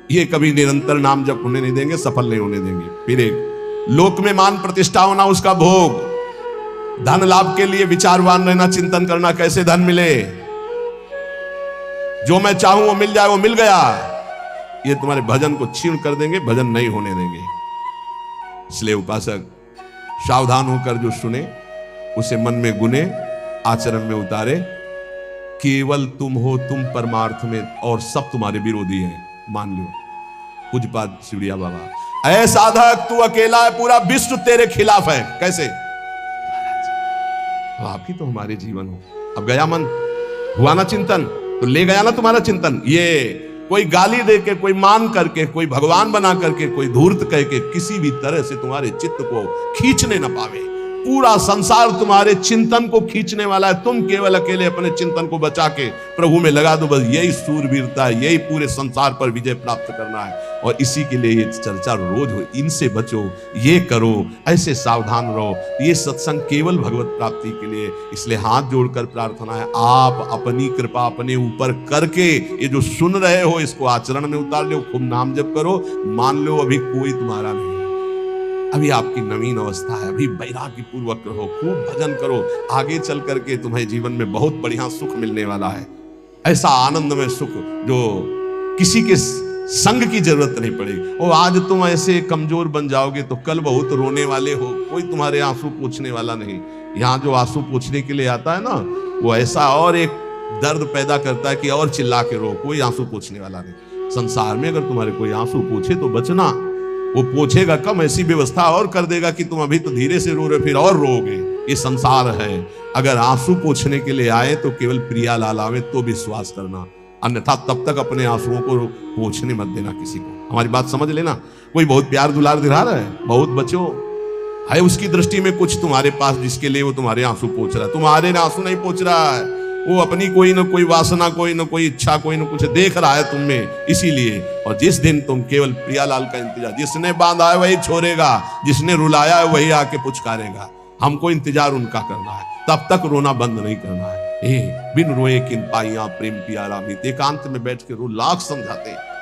ये कभी निरंतर नाम जप होने नहीं देंगे, सफल नहीं होने देंगे। फिर एक लोक में मान प्रतिष्ठा होना, उसका भोग। धन लाभ के लिए विचारवान रहना, चिंतन करना कैसे धन मिले, जो मैं चाहूं वो मिल जाए, वो मिल गया। ये तुम्हारे भजन को छीन कर देंगे, भजन नहीं होने देंगे। इसलिए उपासक सावधान होकर जो सुने उसे मन में गुने, आचरण में उतारे। केवल तुम हो, तुम परमार्थ में, और सब तुम्हारे विरोधी हैं, मान लो। पूज्यपाद शिवड़िया बाबा, ऐ साधक तू अकेला है, पूरा विश्व तेरे खिलाफ है। कैसे? आप ही तो हमारे जीवन हो। अब गया मन, हुआ ना चिंतन, तो ले गया ना तुम्हारा चिंतन। ये कोई गाली दे के, कोई मान करके, कोई भगवान बना करके, कोई धूर्त कह के किसी भी तरह से तुम्हारे चित्त को खींचने न पावे। पूरा संसार तुम्हारे चिंतन को खींचने वाला है, तुम केवल अकेले अपने चिंतन को बचा के प्रभु में लगा दो। बस यही सूरवीरता है, यही पूरे संसार पर विजय प्राप्त करना है। और इसी के लिए ये चर्चा रोज हो। इनसे बचो, ये करो, ऐसे सावधान रहो। ये सत्संग केवल भगवत प्राप्ति के लिए। इसलिए हाथ जोड़कर प्रार्थना है, आप अपनी कृपा अपने ऊपर करके ये जो सुन रहे हो इसको आचरण में उतार लो। खूब नाम जप करो। मान लो अभी कोई तुम्हारा नहीं, अभी आपकी नवीन अवस्था है, अभी वैराग्य पूर्वक रहो, खूब भजन करो। आगे चल करके तुम्हें जीवन में बहुत बढ़िया सुख मिलने वाला है। ऐसा आनंदमय सुख जो किसी के संग की जरूरत नहीं पड़ेगी। और आज तुम ऐसे कमजोर बन जाओगे तो कल बहुत रोने वाले हो, कोई तुम्हारे आंसू पोंछने वाला नहीं। यहाँ जो आंसू पोंछने के लिए आता है ना, वो ऐसा और एक दर्द पैदा करता है कि और चिल्ला के रो, कोई आंसू पोंछने वाला नहीं। संसार में अगर तुम्हारे कोई आंसू पोंछे तो बचना, वो पोंछेगा कम, ऐसी व्यवस्था और कर देगा कि तुम अभी तो धीरे से रो रहे, फिर और रोगे। ये संसार है। अगर आंसू पोंछने के लिए आए तो केवल प्रियालाल आवे तो विश्वास करना, अन्यथा तब तक अपने आंसुओं को पोंछने मत देना किसी को। हमारी बात समझ लेना। कोई बहुत प्यार दुलार दिखा रहा है, बहुत बचो है, उसकी दृष्टि में कुछ तुम्हारे पास जिसके लिए वो तुम्हारे आंसू पोंछ रहा है। तुम्हारे आंसू नहीं पोंछ रहा है, वो अपनी कोई ना कोई वासना, कोई ना कोई इच्छा, कोई ना कुछ देख रहा है तुम में, इसीलिए। और जिस दिन तुम केवल प्रियालाल का इंतजार, जिसने बांधा है वही छोड़ेगा, जिसने रुलाया है वही आके पुचकारेगा। हमको इंतजार उनका करना है, तब तक रोना बंद नहीं करना है। बिन रोए किन पाइया प्रेम प्यारा मीत, एकांत में बैठ के रो, लाख समझाते हैं।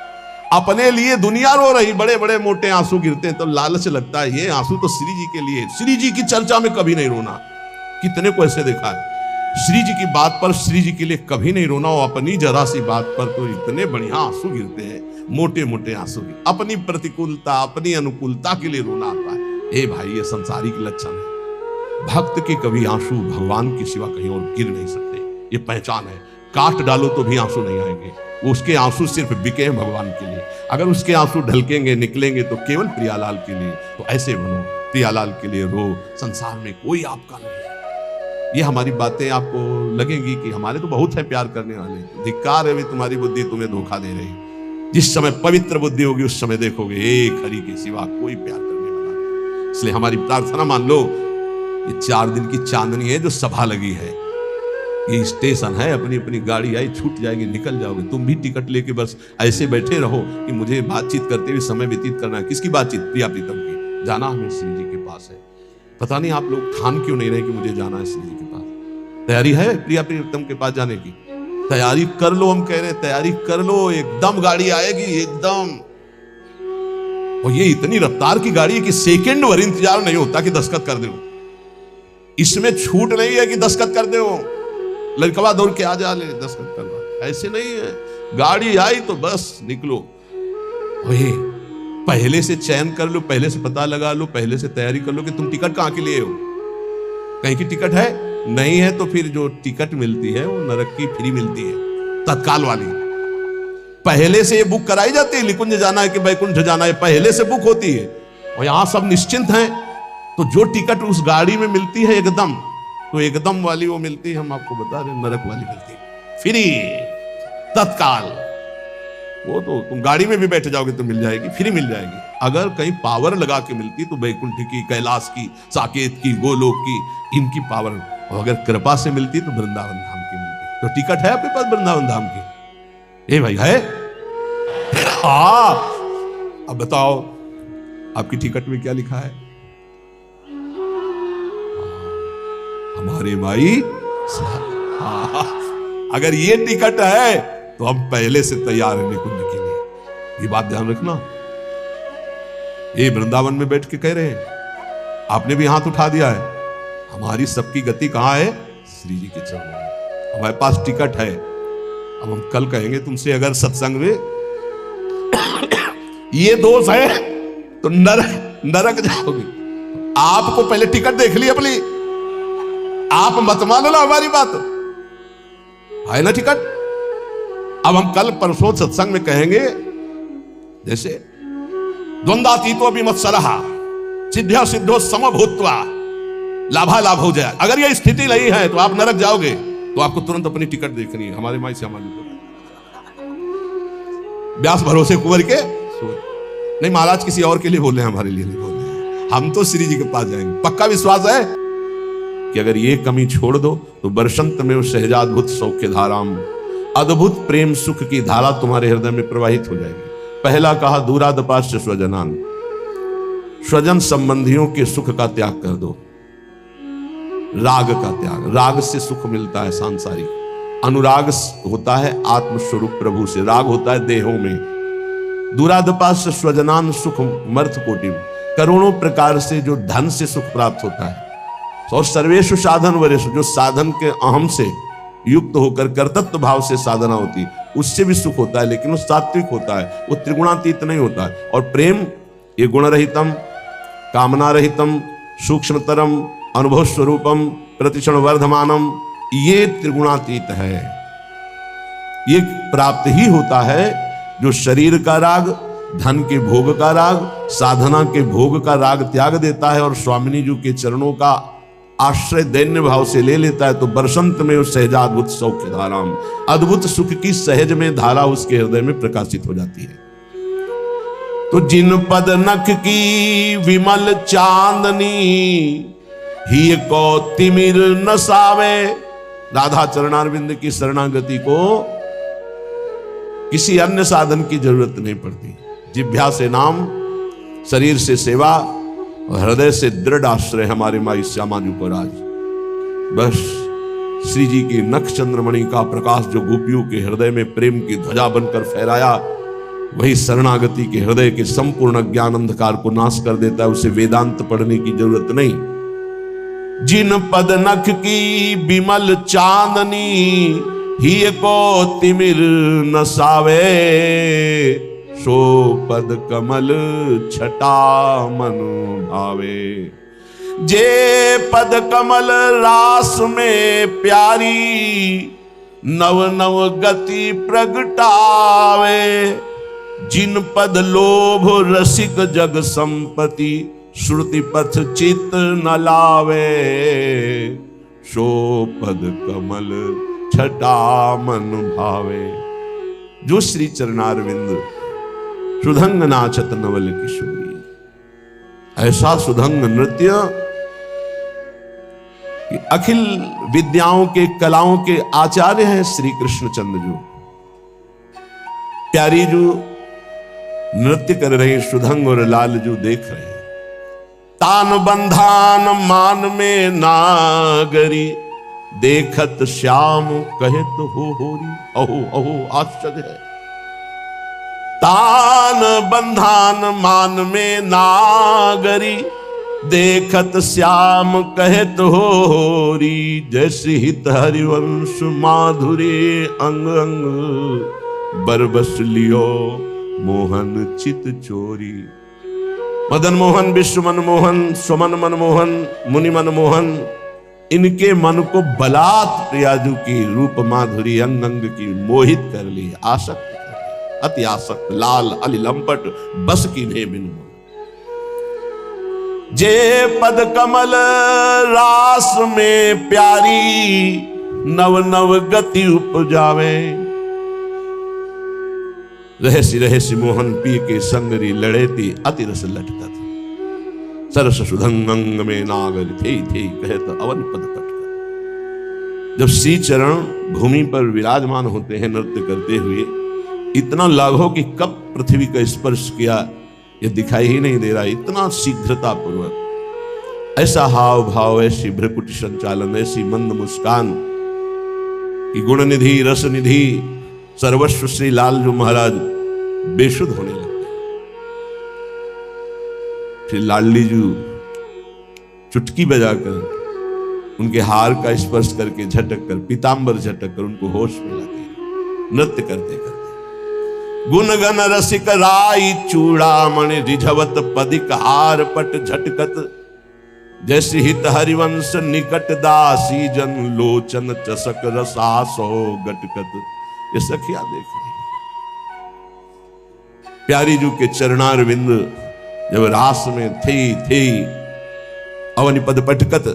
अपने लिए दुनिया रो रही, बड़े बड़े मोटे आंसू गिरते हैं तो लालच लगता है, ये आंसू तो श्री जी के लिए। श्री जी की चर्चा में कभी नहीं रोना। कितने को ऐसे देखा है, श्री जी की बात पर श्री जी के लिए कभी नहीं रोना, और अपनी जरा सी बात पर तो इतने बढ़िया आंसू गिरते हैं, मोटे मोटे आंसू। अपनी प्रतिकूलता, अपनी अनुकूलता के लिए रोना आता है। ए भाई, ये संसारिक लक्षण है। भक्त के कभी आंसू भगवान के सिवा कहीं और गिर नहीं सकते, ये पहचान है। काट डालो तो भी आंसू नहीं आएंगे, उसके आंसू सिर्फ बिके हैं भगवान के लिए। अगर उसके आंसू ढलकेंगे, निकलेंगे तो केवल प्रियालाल के लिए। तो ऐसे बनो, प्रियालाल के लिए रो। संसार में कोई आपका नहीं है। ये हमारी बातें आपको लगेंगी कि हमारे तो बहुत है प्यार करने वाले, धिक्कार है भी तुम्हारी बुद्धि तुम्हें धोखा दे रही। जिस समय पवित्र बुद्धि होगी उस समय देखोगे एक हरि के सिवा कोई प्यार करने वाला नहीं। इसलिए हमारी प्रार्थना मान लो, ये 4 दिन की चांदनी है जो सभा लगी है, ये स्टेशन है। अपनी अपनी गाड़ी आई, छूट जाएगी, निकल जाओगे। तुम भी टिकट लेके बस ऐसे बैठे रहो कि मुझे बातचीत करते हुए समय व्यतीत करना है। किसकी बातचीत? प्रिया प्रीतम की। जाना हमें श्री जी के पास है। पता नहीं आप लोग ठान क्यों नहीं रहे कि मुझे जाना है श्री जी के पास। तैयारी है प्रिया प्रीतम के पास जाने की? तैयारी कर लो, हम कह रहे हैं तैयारी कर लो, एकदम गाड़ी आएगी एकदम। और ये इतनी रफ्तार की गाड़ी है कि सेकंड भर इंतजार नहीं होता कि दस्तखत कर दो। इसमें छूट नहीं है कि दस्तखत कर दो, लड़कवा दौड़ के आ जा ले दस्तखत करवा, ऐसे नहीं है। गाड़ी आई तो बस निकलो। वही पहले से चयन कर लो, पहले से पता लगा लो, पहले से तैयारी कर लो कि तुम टिकट कहां के लिए हो। कहीं की टिकट है नहीं है, तो फिर जो टिकट मिलती है वो नरक की फ्री मिलती है, तत्काल वाली। पहले से ये बुक कराई जाती है, निकुंज जाना है कि बैकुंठ जाना है, पहले से बुक होती है। और यहां सब निश्चिंत हैं, तो जो टिकट उस गाड़ी में मिलती है एकदम, तो एकदम वाली वो मिलती है, हम आपको बता रहे, नरक वाली मिलती है फ्री, तत्काल। वो तो तुम गाड़ी में भी बैठ जाओगे तो मिल जाएगी, फ्री मिल जाएगी। अगर कहीं पावर लगा के मिलती तो बैकुंठ की, कैलाश की, साकेत की, गोलोक की, इनकी पावर। और अगर कृपा से मिलती तो वृंदावन धाम की मिलती। तो टिकट है आपके पास वृंदावन धाम की? ए भाई है? हाँ, अब बताओ आपकी टिकट में क्या लिखा है? हमारे माई। हाँ, अगर ये टिकट है तो हम पहले से तैयार हैं निकुंज के लिए। ये बात ध्यान रखना। ये वृंदावन में बैठ के कह रहे हैं, आपने भी हाथ उठा दिया है। हमारी सबकी गति कहां है? श्री जी के चरणों में। हमारे पास टिकट है। अब हम कल कहेंगे तुमसे, अगर सत्संग में ये दोष है तो नरक जाओगे। आपको पहले टिकट देख ली अपनी, आप मत मान लो हमारी बात, है ना टिकट। अब हम कल परसों सत्संग में कहेंगे, जैसे द्वंद्वातीतो विमत्सरः सिद्ध्या सिद्धो समभूत्वा लाभालाभ हो जाए। अगर यह स्थिति नहीं है तो आप नरक जाओगे। तो आपको तुरंत अपनी टिकट देखनी है। हमारे माई श्यामा जी व्यास भरोसे कुंवर के नहीं, महाराज किसी और के लिए बोल रहे हैं, हमारे लिए नहीं बोल रहे हैं। हम तो श्री जी के पास जाएंगे। पक्का विश्वास है कि अगर ये कमी छोड़ दो तो बरसंत में उस सहजाद्भुत सौख्य धाराम, अद्भुत प्रेम सुख की धारा तुम्हारे हृदय में प्रवाहित हो जाएगी। पहला कहा दूरादपाश्च स्वजनान, स्वजन संबंधियों के सुख का त्याग कर दो, राग का त्याग। राग से सुख मिलता है सांसारिक, अनुराग होता है आत्मस्वरूप प्रभु से, राग होता है देहों में। दूरादपाश्च स्वजनान सुख मर्थ कोटि, करोड़ों प्रकार से जो धन से सुख प्राप्त होता है। और सर्वेषु साधन वरेषु, जो साधन के अहम से युक्त होकर कर्तव्य भाव से साधना होती, उससे भी सुख होता है, लेकिन वो सात्विक होता है, वो त्रिगुणातीत नहीं होता है। और प्रेम ये गुण रहितम, कामना रहितम, सूक्ष्मतरम, अनुभव स्वरूपम, प्रतिक्षण वर्धमानम, ये त्रिगुणातीत है। ये प्राप्त ही होता है जो शरीर का राग, धन के भोग का राग, साधना के भोग का राग त्याग देता है और स्वामिनी जी के चरणों का आश्रय दैन्य भाव से ले लेता है। तो बरसंत में उस सहजाद्भुत सौख्य धाराम, अद्भुत सुख की सहज में धारा उसके हृदय में प्रकाशित हो जाती है। तो जिन पद नख की विमल चांदनी, ही को तिमिर नसावे। राधा चरणारविंद की शरणागति को किसी अन्य साधन की जरूरत नहीं पड़ती। जिभ्या से नाम, शरीर से सेवा और हृदय से दृढ़ आश्रय हमारे माई श्यामा जी को राज। बस श्री जी की नख चंद्रमणि का प्रकाश जो गोपियों के हृदय में प्रेम की ध्वजा बनकर फहराया, वही शरणागति के हृदय के संपूर्ण ज्ञान अंधकार को नाश कर देता है। उसे वेदांत पढ़ने की जरूरत नहीं। जिन पद नख की विमल चांदनी, ही को तिमिर नसावे। सो पद कमल छटा मन भावे। जे पद कमल रास में प्यारी, नव नव गति प्रगटावे। जिन पद लोभ रसिक जग संपत्ति, श्रुति पथ चित न लावे। सो पद कमल छटा मन भावे। जो श्री चरणारविंद सुधंग नाचत नवल किशोरी, ऐसा सुधंग नृत्य कि अखिल विद्याओं के, कलाओं के आचार्य हैं श्री कृष्णचंद्र जो। प्यारी जो नृत्य कर रहे हैं, सुधंग और लाल जो देख रहे हैं। तान बंधान मान में नागरी, देखत श्याम कहत हो होरी। अहो अहो आश्चर्य है। तान बंधान मान में नागरी, देखत श्याम कहत हो होरी। जैसे हित हरिवंश माधुरी, अंग अंग बरबस लियो मोहन चित चोरी। मदन मोहन, विश्व मन मोहन, स्वमन मन मोहन, मुनि मन मोहन, इनके मन को बलात् प्रियाजू की रूप माधुरी अंग अंग की मोहित कर ली, आसक्त कर ली, अति आसक्त लाल अली लंपट बस की ने बिन। जे पद कमल रास में प्यारी, नव नव गति उपजावे। रहसी रहसी मोहन पी के संगरी लड़ेती, अति रस लटकत सरस सुधंग अंग में नागर थे कहत अवन पद पटकत। जब श्री चरण भूमि पर विराजमान होते हैं नृत्य करते हुए, इतना लाघव कि कब पृथ्वी का स्पर्श किया ये दिखाई ही नहीं दे रहा, इतना शीघ्रता पूर्वक ऐसा हाव भाव, ऐसी भ्रकुटी संचालन, ऐसी मंद मुस्कान कि गुण निधि रस निधि सर्वस्व श्री लालजू महाराज बेशुद्ध होने लगे। फिर लाडली जू चुटकी बजाकर उनके हार का स्पर्श करके झटक कर, पीतांबर झटक कर उनको होश में लाते, नृत्य करते करते। गुण गन रसिक राई चूड़ामणि रिझवत पदिक हार पट झटकत। जैसे हित हरिवंश निकट दासी जन लोचन चसक रसासो गटकत। ये सखिया देख रही प्यारी जू के चरणार बिंद जब रास में थे अवनि पद पटकत,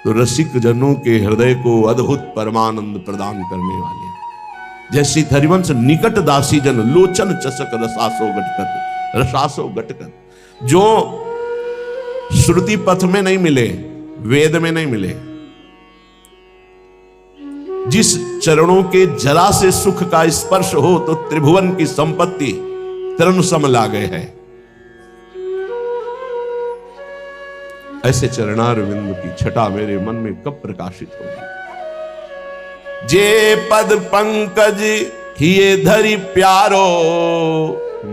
तो रसिक जनों के हृदय को अद्भुत परमानंद प्रदान करने वाले। जैसे हरिवंश निकट दासी जन लोचन चसक रसासो गटकत। रसासो गटकत जो श्रुति पथ में नहीं मिले, वेद में नहीं मिले, जिस चरणों के जरा से सुख का स्पर्श हो तो त्रिभुवन की संपत्ति तरण सम ला गए है, ऐसे चरणार विंद की छटा मेरे मन में कब प्रकाशित होगी। जे पद पंकज हिये धरि प्यारो,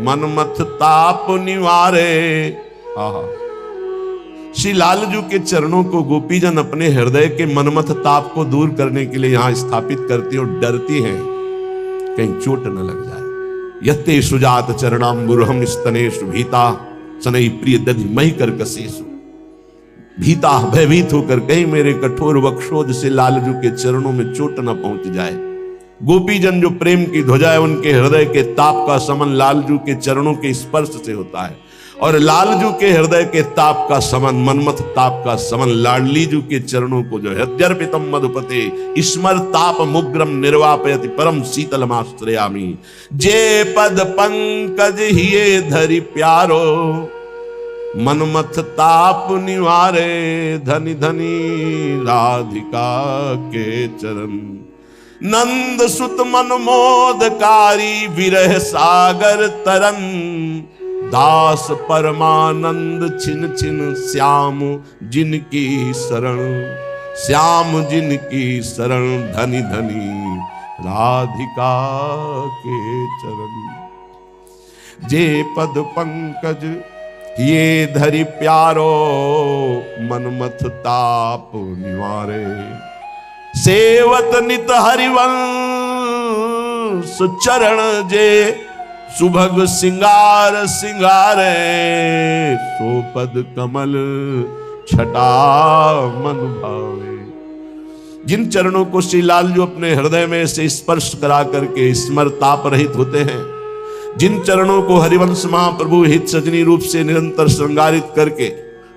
मनमथ ताप निवारे। आहा, श्री लालजू के चरणों को गोपीजन अपने हृदय के मनमथ ताप को दूर करने के लिए यहां स्थापित करती और डरती हैं कहीं चोट न लग जाए। यत्ते सुजात चरणाम्बुरहम स्तनेषु भीता, सनई प्रिय दधि मही कर कसेषु। भीता भयभीत होकर कहीं मेरे कठोर वक्षोज से लालजू के चरणों में चोट न पहुंच जाए। गोपीजन जो प्रेम की ध्वजा है, उनके हृदय के ताप का समन लालजू के चरणों के स्पर्श से होता है, और लालजू के हृदय के ताप का समन, मनमथ ताप का समन लाडलीजू के चरणों को जो हृदयर्पितम मधुपते स्मर ताप मुग्रम निर्वापयति परम शीतलमाश्रयामि। जे पद पंकज हिये धरि प्यारो, मनमथ ताप निवारे। धनि धनि राधिका के चरण, नंद सुत मनमोदकारी विरह सागर तरन। दास परमानंद छिन छिन श्याम जिनकी शरण, श्याम जिनकी शरण। धनि धनि राधिका के चरण। जे पद पंकज ये धरि प्यारो, मनमथ ताप निवारे। सेवत नित हरिवंश चरण, जे सुभग सिंगार सिंगारे। सो पद कमल छटा मन भावे। जिन चरणों को श्री लालजू अपने हृदय में से स्पर्श करा करके स्मर ताप रहित होते हैं, जिन चरणों को हरिवंश महाप्रभु हित सजनी रूप से निरंतर श्रृंगारित करके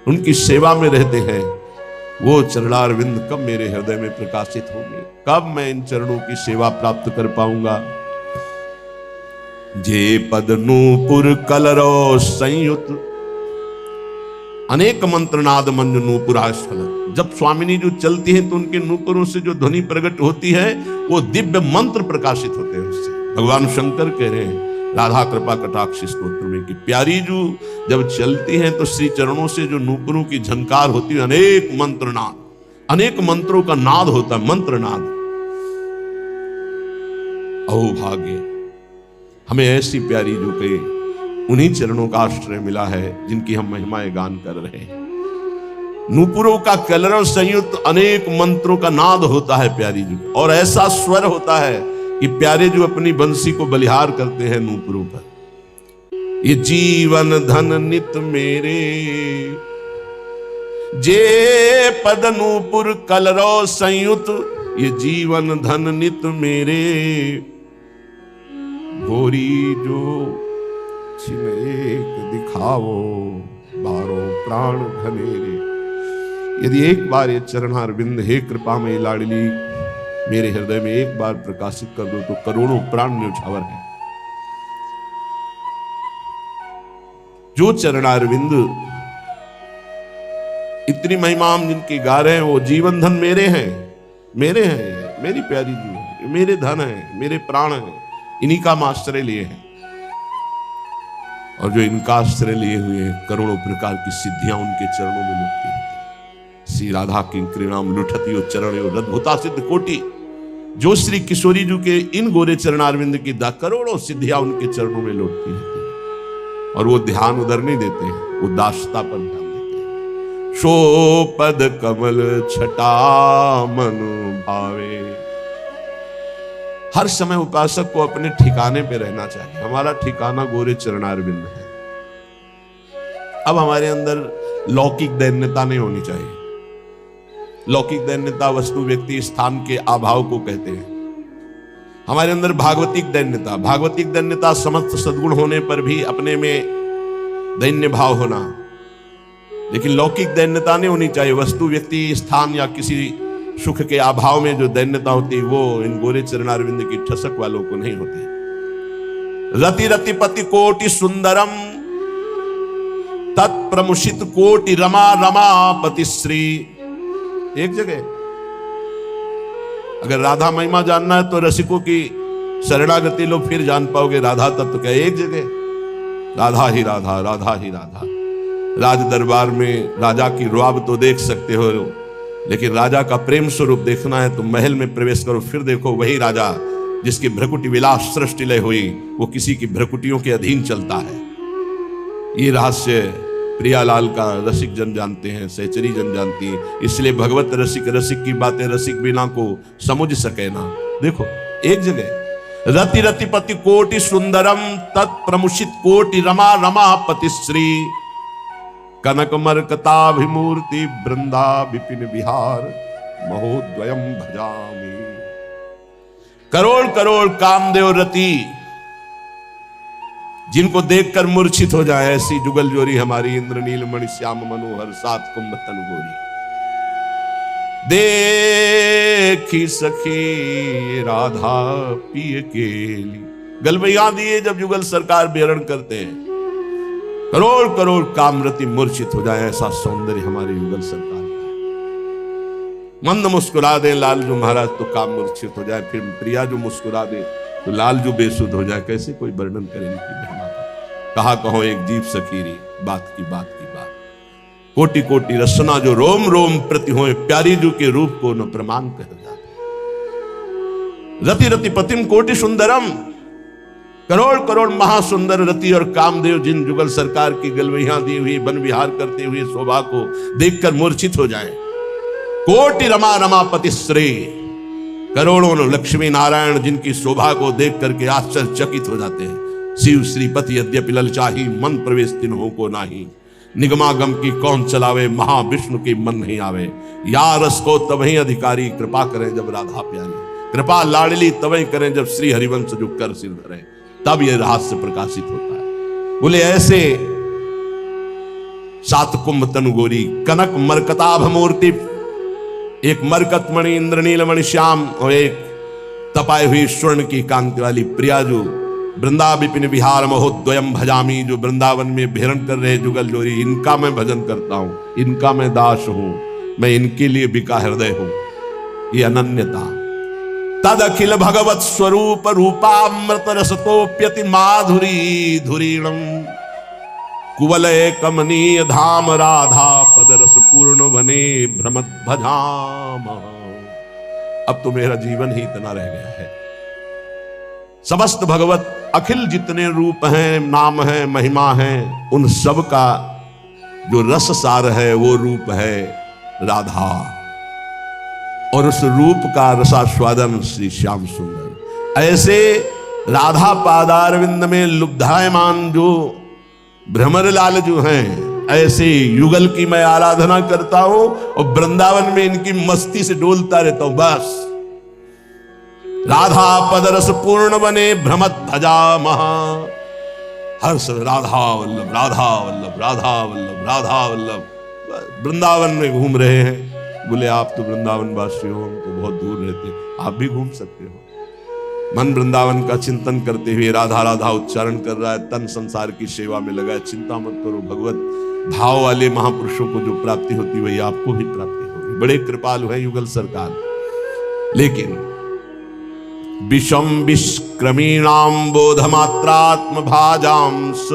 उनकी सेवा में रहते हैं, वो चरणार विंद कब मेरे हृदय में प्रकाशित होंगे, कब मैं इन चरणों की सेवा प्राप्त कर पाऊंगा। जे पद नूपुर कलरो संयुत, अनेक मंत्रनाद मंज नूपुरास्थल। जब स्वामिनी जो चलती है तो उनके नूपुरों से जो ध्वनि प्रकट होती है वो दिव्य मंत्र प्रकाशित होते हैं उससे। भगवान शंकर कह रहे हैं राधा कृपा कटाक्ष स्तोत्र में कि प्यारी जू जब चलती हैं तो श्री चरणों से जो नूपुरों की झंकार होती है, अनेक मंत्रनाद, अनेक मंत्रों का नाद होता है, मंत्रनाद। अहो भाग्य हमें ऐसी प्यारी जो के उन्हीं चरणों का आश्रय मिला है जिनकी हम महिमाएं गान कर रहे हैं। नूपुरों का कलरव संयुक्त अनेक मंत्रों का नाद होता है प्यारी जी, और ऐसा स्वर होता है कि प्यारे जो अपनी बंसी को बलिहार करते हैं नूपुरों पर। ये जीवन धन नित मेरे, जे पद नूपुर कलरौ संयुत, ये जीवन धन नित मेरे, भोरी जो छिन एक दिखावो, बारों प्राण घनेरे। यदि एक बार ये चरणार बिंद हे कृपा में लाडली मेरे हृदय में एक बार प्रकाशित कर दो तो करोड़ों प्राण न्यौछावर है। जो चरणार बिंद इतनी महिमा जिनकी गा रहे हैं, वो जीवन धन मेरे हैं, मेरे हैं, मेरी प्यारी जी, मेरे धन है, मेरे प्राण है, इन्हीं का हम आश्रय लिए हैं। और जो इनका आश्रय लिए हुए करोड़ों प्रकार की सिद्धियां उनके चरणों में लुटती हैं। श्री राधा किंकरीणाम लुठती चरणों रद्भुता सिद्ध कोटि। जो श्री किशोरी जी के इन गोरे चरणारविंद की करोड़ों सिद्धियां उनके चरणों में लुटती रहती हैं, और वो ध्यान उधर नहीं देते हैं, वो दासता पर ध्यान देते हैं। शो पद कमल छटा मन भावे। हर समय उपासक को अपने ठिकाने पे रहना चाहिए। हमारा ठिकाना गोरे चरणारविंद है। अब हमारे अंदर लौकिक दैन्यता नहीं होनी चाहिए। लौकिक दैन्यता वस्तु व्यक्ति स्थान के अभाव को कहते हैं। हमारे अंदर भागवतिक दैन्यता, भागवतिक दैन्यता समस्त सद्गुण होने पर भी अपने में दैन्य भाव होना, लेकिन लौकिक दैन्यता नहीं होनी चाहिए। वस्तु व्यक्ति स्थान या किसी सुख के अभाव में जो दैन्यता होती वो इन गोरे चरणारविंद की ठसक वालों को नहीं होती। रति रति पति कोटि सुंदरम, तत्प्रमुषित कोटि रमा रमा पतिश्री। एक जगह अगर राधा महिमा जानना है तो रसिकों की शरणागति लो, फिर जान पाओगे राधा तत्व क्या। एक जगह राधा ही राधा, राधा ही राधा। राज दरबार में राजा की रुआब तो देख सकते हो, लेकिन राजा का प्रेम स्वरूप देखना है तो महल में प्रवेश करो, फिर देखो वही राजा जिसकी भ्रकुटी विलास सृष्टि लय हुई वो किसी की भ्रकुटियों के अधीन चलता है। ये रहस्य प्रियालाल का रसिक जन जानते हैं, सहचरी जन जानती है। इसलिए भगवत रसिक, रसिक की बातें रसिक बिना को समझ सके ना। देखो एक जगह रति रति पति कोटि सुंदरम, तत्प्रमुषित कोटि रमा रमा पतिश्री, कनक मरकताभिमूर्ति वृंदा विपिन विहार, महोद्वयम भजामि। करोड़ करोड़ कामदेव रति जिनको देखकर मूर्छित हो जाए, ऐसी जुगल जोरी हमारी इंद्रनील मणि श्याम मनोहर सात कुंभ तन गोरी। देखी सखी राधा पिय केली। गलबैया दिए जब जुगल सरकार बेहरण करते हैं, करोड़ करोड़ कामरति मूर्छित हो जाए, ऐसा सौंदर्य हमारे युगल सरकार का है। मंद मुस्कुरा दे लालजू महाराज तो काम मूर्छित हो जाए, फिर प्रिया जो मुस्कुरा दे तो लालजू बेसुध हो जाए। कैसे कोई वर्णन करे इनकी महिमा का। कहा कहो एक जीव सखीरी, बात की बात की बात। कोटि कोटि रसना जो रोम रोम प्रति होए, प्यारी जू के रूप को न प्रमाण कह जाते। रति रति पतिम कोटि सुंदरम, करोड़ करोड़ महासुंदर रति और कामदेव जिन जुगल सरकार की गलवैया दी हुई वन विहार करते हुए शोभा को देखकर मूर्छित हो जाएं। कोटि रमा रमा पतिश्री, करोड़ों लक्ष्मी नारायण जिनकी शोभा को देख करके आश्चर्यचकित हो जाते हैं। शिव श्रीपति यद्यपि ललचाही, मन प्रवेश तिन्हों को नाही। निगमागम की कौन चलावे, महाविष्णु की मन नहीं आवे। या रस को तवही अधिकारी, कृपा करें जब राधा प्यारी। कृपा लाडली तवही करें जब श्री हरिवंश जो कर सिर धरे, तब यह रहस्य प्रकाशित होता है। बोले ऐसे सात कुंभ तनु गोरी, कनक मरकताभ मूर्ति, एक मरकतमणि इंद्रनील मणि श्याम और एक तपाई हुई स्वर्ण की कांति वाली प्रियाजू, वृंदा विपिन विहार महोद्वयम भजामी, जो वृंदावन में भेरण कर रहे जुगल जोरी, इनका मैं भजन करता हूं, इनका मैं दास हूं, मैं इनके लिए बिका हृदय हूं। ये अनन्यता। तद अखिल भगवत स्वरूप रूपामृत रसतोप्यति माधुरी धुरीणम, कुवलय कमनीय धाम राधा पद रस पूर्ण बने भ्रमत भजाम। अब तो मेरा जीवन ही इतना रह गया है। समस्त भगवत अखिल जितने रूप हैं, नाम है, महिमा है, उन सब का जो रस सार है वो रूप है राधा, और उस रूप का रसास्वादन श्री श्याम सुंदर। ऐसे राधा पादारविंद में लुब्धायमान जो भ्रमर लाल जो हैं, ऐसे युगल की मैं आराधना करता हूं और वृंदावन में इनकी मस्ती से डोलता रहता हूं। बस राधा पदरस पूर्ण बने भ्रमत भजा महा, हर समय राधा वल्लभ राधा वल्लभ राधा वल्लभ राधा वल्लभ। वृंदावन में घूम रहे हैं। बोले आप तो वृंदावन वासी हो, हम तो बहुत दूर रहते, आप भी घूम सकते हो। मन वृंदावन का चिंतन करते हुए राधा राधा उच्चारण कर रहा है, तन संसार की सेवा में लगा है। चिंता मत करो, भगवत भाव वाले महापुरुषों को जो प्राप्ति होती वही आपको भी प्राप्ति होगी। बड़े कृपालु है युगल सरकार। लेकिन विषम विष्क्रमीणाम बोधमात्रात्म भाजांस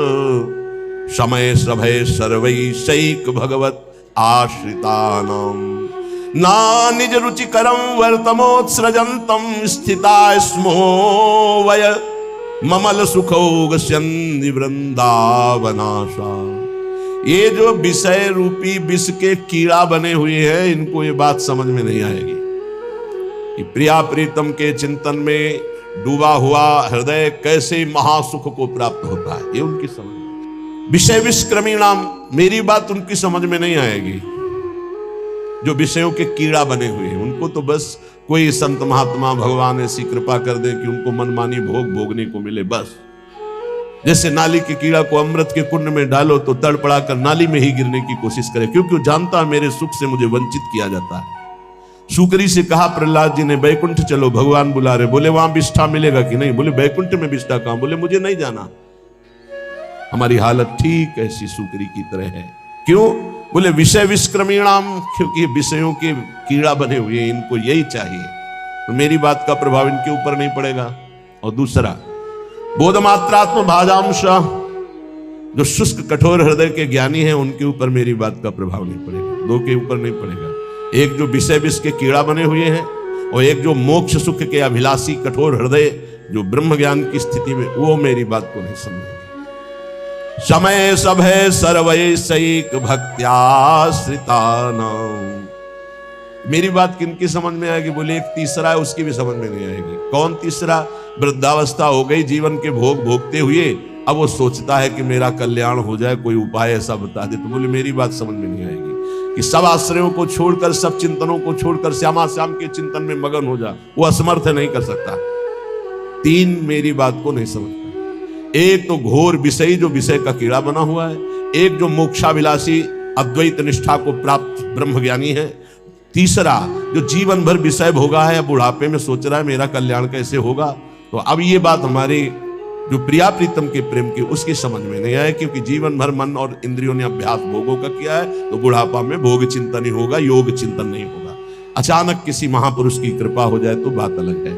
समय सभय सर्वैषैक भगवत आश्रितानाम ना निज रुचिकरम वर्तमोत्सृजन्तम स्थिता स्मो वय ममल सुखौगस्यन्ति वृंदावनाशा। ये जो विषय रूपी विष के कीड़ा बने हुए हैं, इनको ये बात समझ में नहीं आएगी कि प्रिया प्रीतम के चिंतन में डूबा हुआ हृदय कैसे महासुख को प्राप्त होता है, ये उनकी समझ में। विषय विष्क्रमीणाम, मेरी बात उनकी समझ में नहीं आएगी। जो विषयों के कीड़ा बने हुए हैं, उनको तो बस कोई संत महात्मा भगवान ऐसी कृपा कर दे कि उनको मनमानी भोग भोगने को मिले। बस जैसे नाली के कीड़ा को अमृत के कुंड में डालो तो तड़पड़ा कर नाली में ही गिरने की कोशिश करे, क्योंकि वो जानता है मेरे सुख से मुझे वंचित किया जाता है। सुकरी से कहा प्रहलाद जी ने, बैकुंठ चलो, भगवान बुला रहे। बोले वहां विष्ठा मिलेगा कि नहीं? बोले बैकुंठ में विष्ठा कहां? बोले मुझे नहीं जाना। हमारी हालत ठीक ऐसी सुकरी की तरह है। क्यों? बोले विषय विष्क्रमीणाम, क्योंकि विषयों के कीड़ा बने हुए, इनको यही चाहिए, तो मेरी बात का प्रभाव इनके ऊपर नहीं पड़ेगा। और दूसरा बोधमात्रात्म भाजांश, जो शुष्क कठोर हृदय के ज्ञानी हैं, उनके ऊपर मेरी बात का प्रभाव नहीं पड़ेगा। दो के ऊपर नहीं पड़ेगा। एक जो विषय विष के कीड़ा बने हुए हैं और एक जो मोक्ष सुख के अभिलाषी कठोर हृदय जो ब्रह्म ज्ञान की स्थिति में, वो मेरी बात को नहीं समझेगा। समय सभय सर्वैषैक भक्त्याश्रितानाम, मेरी बात किनकी समझ में आएगी? बोले एक तीसरा है, उसकी भी समझ में नहीं आएगी। कौन तीसरा? वृद्धावस्था हो गई जीवन के भोग भोगते हुए, अब वो सोचता है कि मेरा कल्याण हो जाए, कोई उपाय ऐसा बता दे। तो बोले मेरी बात समझ में नहीं आएगी कि सब आश्रयों को छोड़कर, सब चिंतनों को छोड़कर श्यामा श्याम के चिंतन में मगन हो जा। वो असमर्थ नहीं कर सकता। तीन मेरी बात को नहीं समझता। एक तो घोर विषयी जो विषय का कीड़ा बना हुआ है, एक जो मोक्षाभिलाषी अद्वैत निष्ठा को प्राप्त ब्रह्मज्ञानी है, तीसरा जो जीवन भर विषय भोगा है, बुढ़ापे में सोच रहा है मेरा कल्याण कैसे होगा। तो अब ये बात हमारी जो प्रिया प्रीतम के प्रेम की, उसकी समझ में नहीं आए, क्योंकि जीवन भर मन और इंद्रियों ने अभ्यास भोगों का किया है, तो बुढ़ापा में भोग चिंतन ही होगा, योग चिंतन नहीं होगा। अचानक किसी महापुरुष की कृपा हो जाए तो बात अलग है।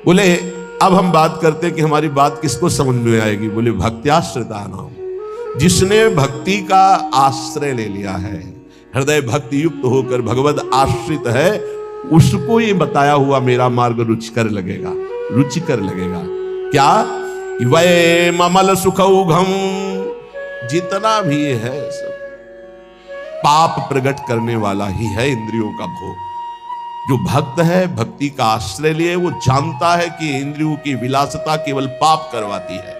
बोले अब हम बात करते हैं कि हमारी बात किसको समझ में आएगी। बोले भक्त्याश्रितानाम, जिसने भक्ति का आश्रय ले लिया है, हृदय भक्ति युक्त होकर भगवत आश्रित है, उसको ये बताया हुआ मेरा मार्ग रुचिकर लगेगा। रुचिकर लगेगा क्या? वै ममल सुखौघम, जितना भी है सब पाप प्रकट करने वाला ही है, इंद्रियों का भोग। जो भक्त है, भक्ति का आश्रय लिए, वो जानता है कि इंद्रियों की विलासता केवल पाप करवाती है।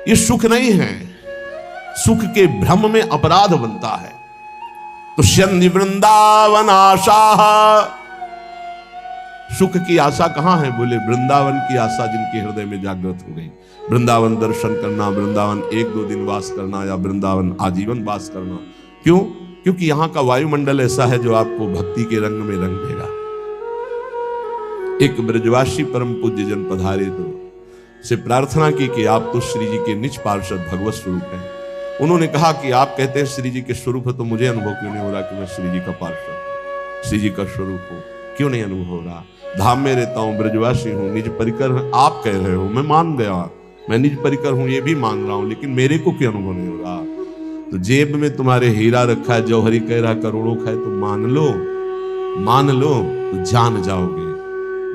ये सुख नहीं है, सुख के भ्रम में अपराध बनता है। तो शनि वृंदावन आशा, सुख की आशा कहां है? बोले वृंदावन की आशा जिनके हृदय में जागृत हो गई। वृंदावन दर्शन करना, वृंदावन 1-2 दिन वास करना, या वृंदावन आजीवन वास करना। क्यों? क्योंकि यहां का वायुमंडल ऐसा है जो आपको भक्ति के रंग में रंग देगा। एक ब्रजवासी परम पूज्य जन पधारे तो से प्रार्थना की कि आप तो श्री जी के निज पार्षद भगवत स्वरूप हैं। उन्होंने कहा कि आप कहते हैं श्री जी के स्वरूप है, तो मुझे अनुभव क्यों नहीं हो रहा कि मैं श्री जी का पार्षद, श्री जी का स्वरूप हूं? क्यों नहीं अनुभव हो रहा? धाम में रहता हूं, ब्रजवासी हूं, निज परिकर आप कह रहे हो, मैं मान गया, मैं निज परिकर हूं, ये भी मान रहा हूं, लेकिन मेरे को क्यों अनुभव नहीं हो रहा? तो जेब में तुम्हारे हीरा रखा है, जौहरी कह रहा करोड़ों का है, तो मान लो, मान लो तो जान जाओगे।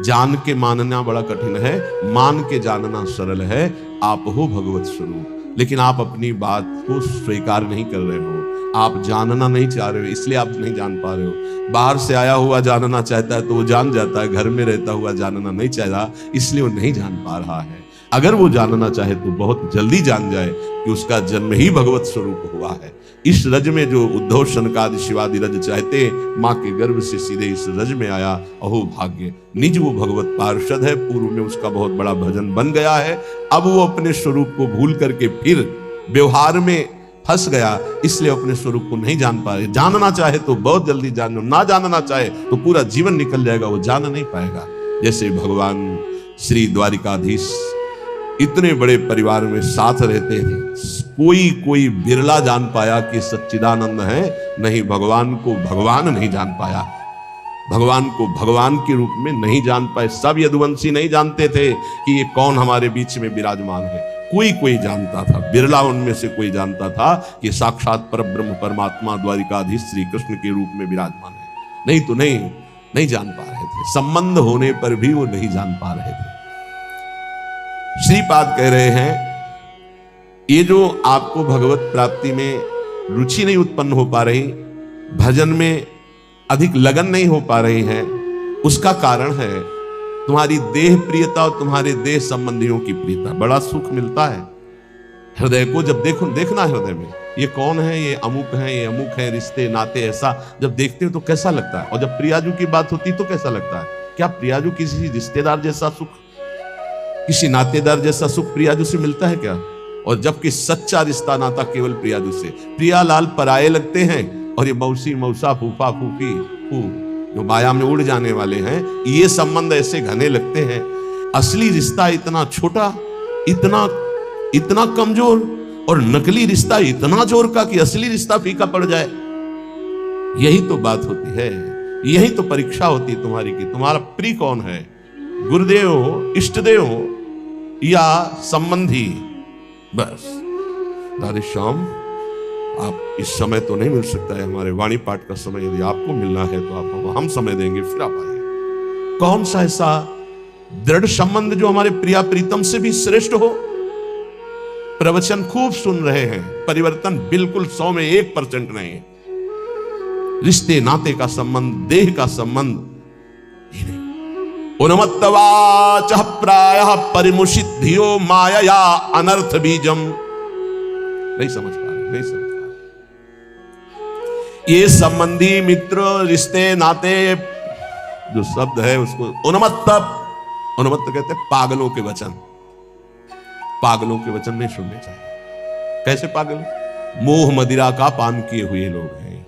जान के मानना बड़ा कठिन है, मान के जानना सरल है। आप हो भगवत स्वरूप, लेकिन आप अपनी बात को स्वीकार नहीं कर रहे हो, आप जानना नहीं चाह रहे हो, इसलिए आप नहीं जान पा रहे हो। बाहर से आया हुआ जानना चाहता है तो वो जान जाता है, घर में रहता हुआ जानना नहीं चाहता, इसलिए वो नहीं जान पा रहा है। अगर वो जानना चाहे तो बहुत जल्दी जान जाए कि उसका जन्म ही भगवत स्वरूप हुआ है। इस रज में जो उद्धव शनकादि शिवादि रज चाहते, माँ के गर्भ से सीधे इस रज में आया, अहो भाग्य। निज वो भगवत पार्षद है, पूर्व में उसका बहुत बड़ा भजन बन गया है। अब वो अपने स्वरूप को भूल करके फिर व्यवहार में फंस गया, इसलिए अपने स्वरूप को नहीं जान पा रहे। जानना चाहे तो बहुत जल्दी जान लो, ना जानना चाहे तो पूरा जीवन निकल जाएगा, वो जान नहीं पाएगा। जैसे भगवान श्री द्वारिकाधीश इतने बड़े परिवार में साथ रहते हैं, कोई बिरला जान पाया कि सच्चिदानंद है, नहीं भगवान को भगवान नहीं जान पाया, भगवान को भगवान के रूप में नहीं जान पाए। सब यदुवंशी नहीं जानते थे कि ये कौन हमारे बीच में विराजमान है, कोई जानता था, बिरला उनमें से कोई जानता था कि साक्षात परब्रह्म परमात्मा द्वारिकाधीश श्री कृष्ण के रूप में विराजमान है। नहीं तो नहीं जान पा रहे थे, संबंध होने पर भी वो नहीं जान पा रहे थे। श्रीपाद कह रहे हैं, ये जो आपको भगवत प्राप्ति में रुचि नहीं उत्पन्न हो पा रही, भजन में अधिक लगन नहीं हो पा रही है, उसका कारण है तुम्हारी देह प्रियता और तुम्हारे देह संबंधियों की प्रियता। बड़ा सुख मिलता है हृदय को जब देखना हृदय में ये कौन है, ये अमुक है, ये अमुक है, रिश्ते नाते, ऐसा जब देखते हो तो कैसा लगता है। और जब प्रियाजू की बात होती तो कैसा लगता है। क्या प्रियाजू किसी रिश्तेदार जैसा सुख, किसी नातेदार जैसा सुख प्रियाजू से मिलता है क्या? और जबकि सच्चा रिश्ता नाता केवल प्रियाजू से। प्रियालाल पराये लगते हैं और ये मौसी मौसा फूफा फूफी जो माया में उड़ जाने वाले हैं, ये संबंध ऐसे घने लगते हैं। असली रिश्ता इतना छोटा, इतना कमजोर, और नकली रिश्ता इतना जोर का कि असली रिश्ता फीका पड़ जाए। यही तो बात होती है, यही तो परीक्षा होती है तुम्हारी कि तुम्हारा प्रिय कौन है, गुरुदेव हो, इष्टदेव हो या संबंधी। बस राधे श्याम, आप इस समय तो नहीं मिल सकता है, हमारे वाणी पाठ का समय यदि आपको मिलना है तो आप हम समय देंगे, फिर आप आइए। कौन सा ऐसा दृढ़ संबंध जो हमारे प्रिया प्रीतम से भी श्रेष्ठ हो। प्रवचन खूब सुन रहे हैं, परिवर्तन बिल्कुल 100 में 1% नहीं है। रिश्ते नाते का संबंध, देह का संबंध ही नहीं। उन्मत्तवाचः प्रायः परिमुषित धियो मायया अनर्थ बीजम। नहीं समझ पा रहे। ये संबंधी, मित्र, रिश्ते नाते जो शब्द है उसको उन्मत्त कहते हैं पागलों के वचन। पागलों के वचन नहीं सुनने चाहिए। कैसे पागल? मोह मदिरा का पान किए हुए लोग हैं।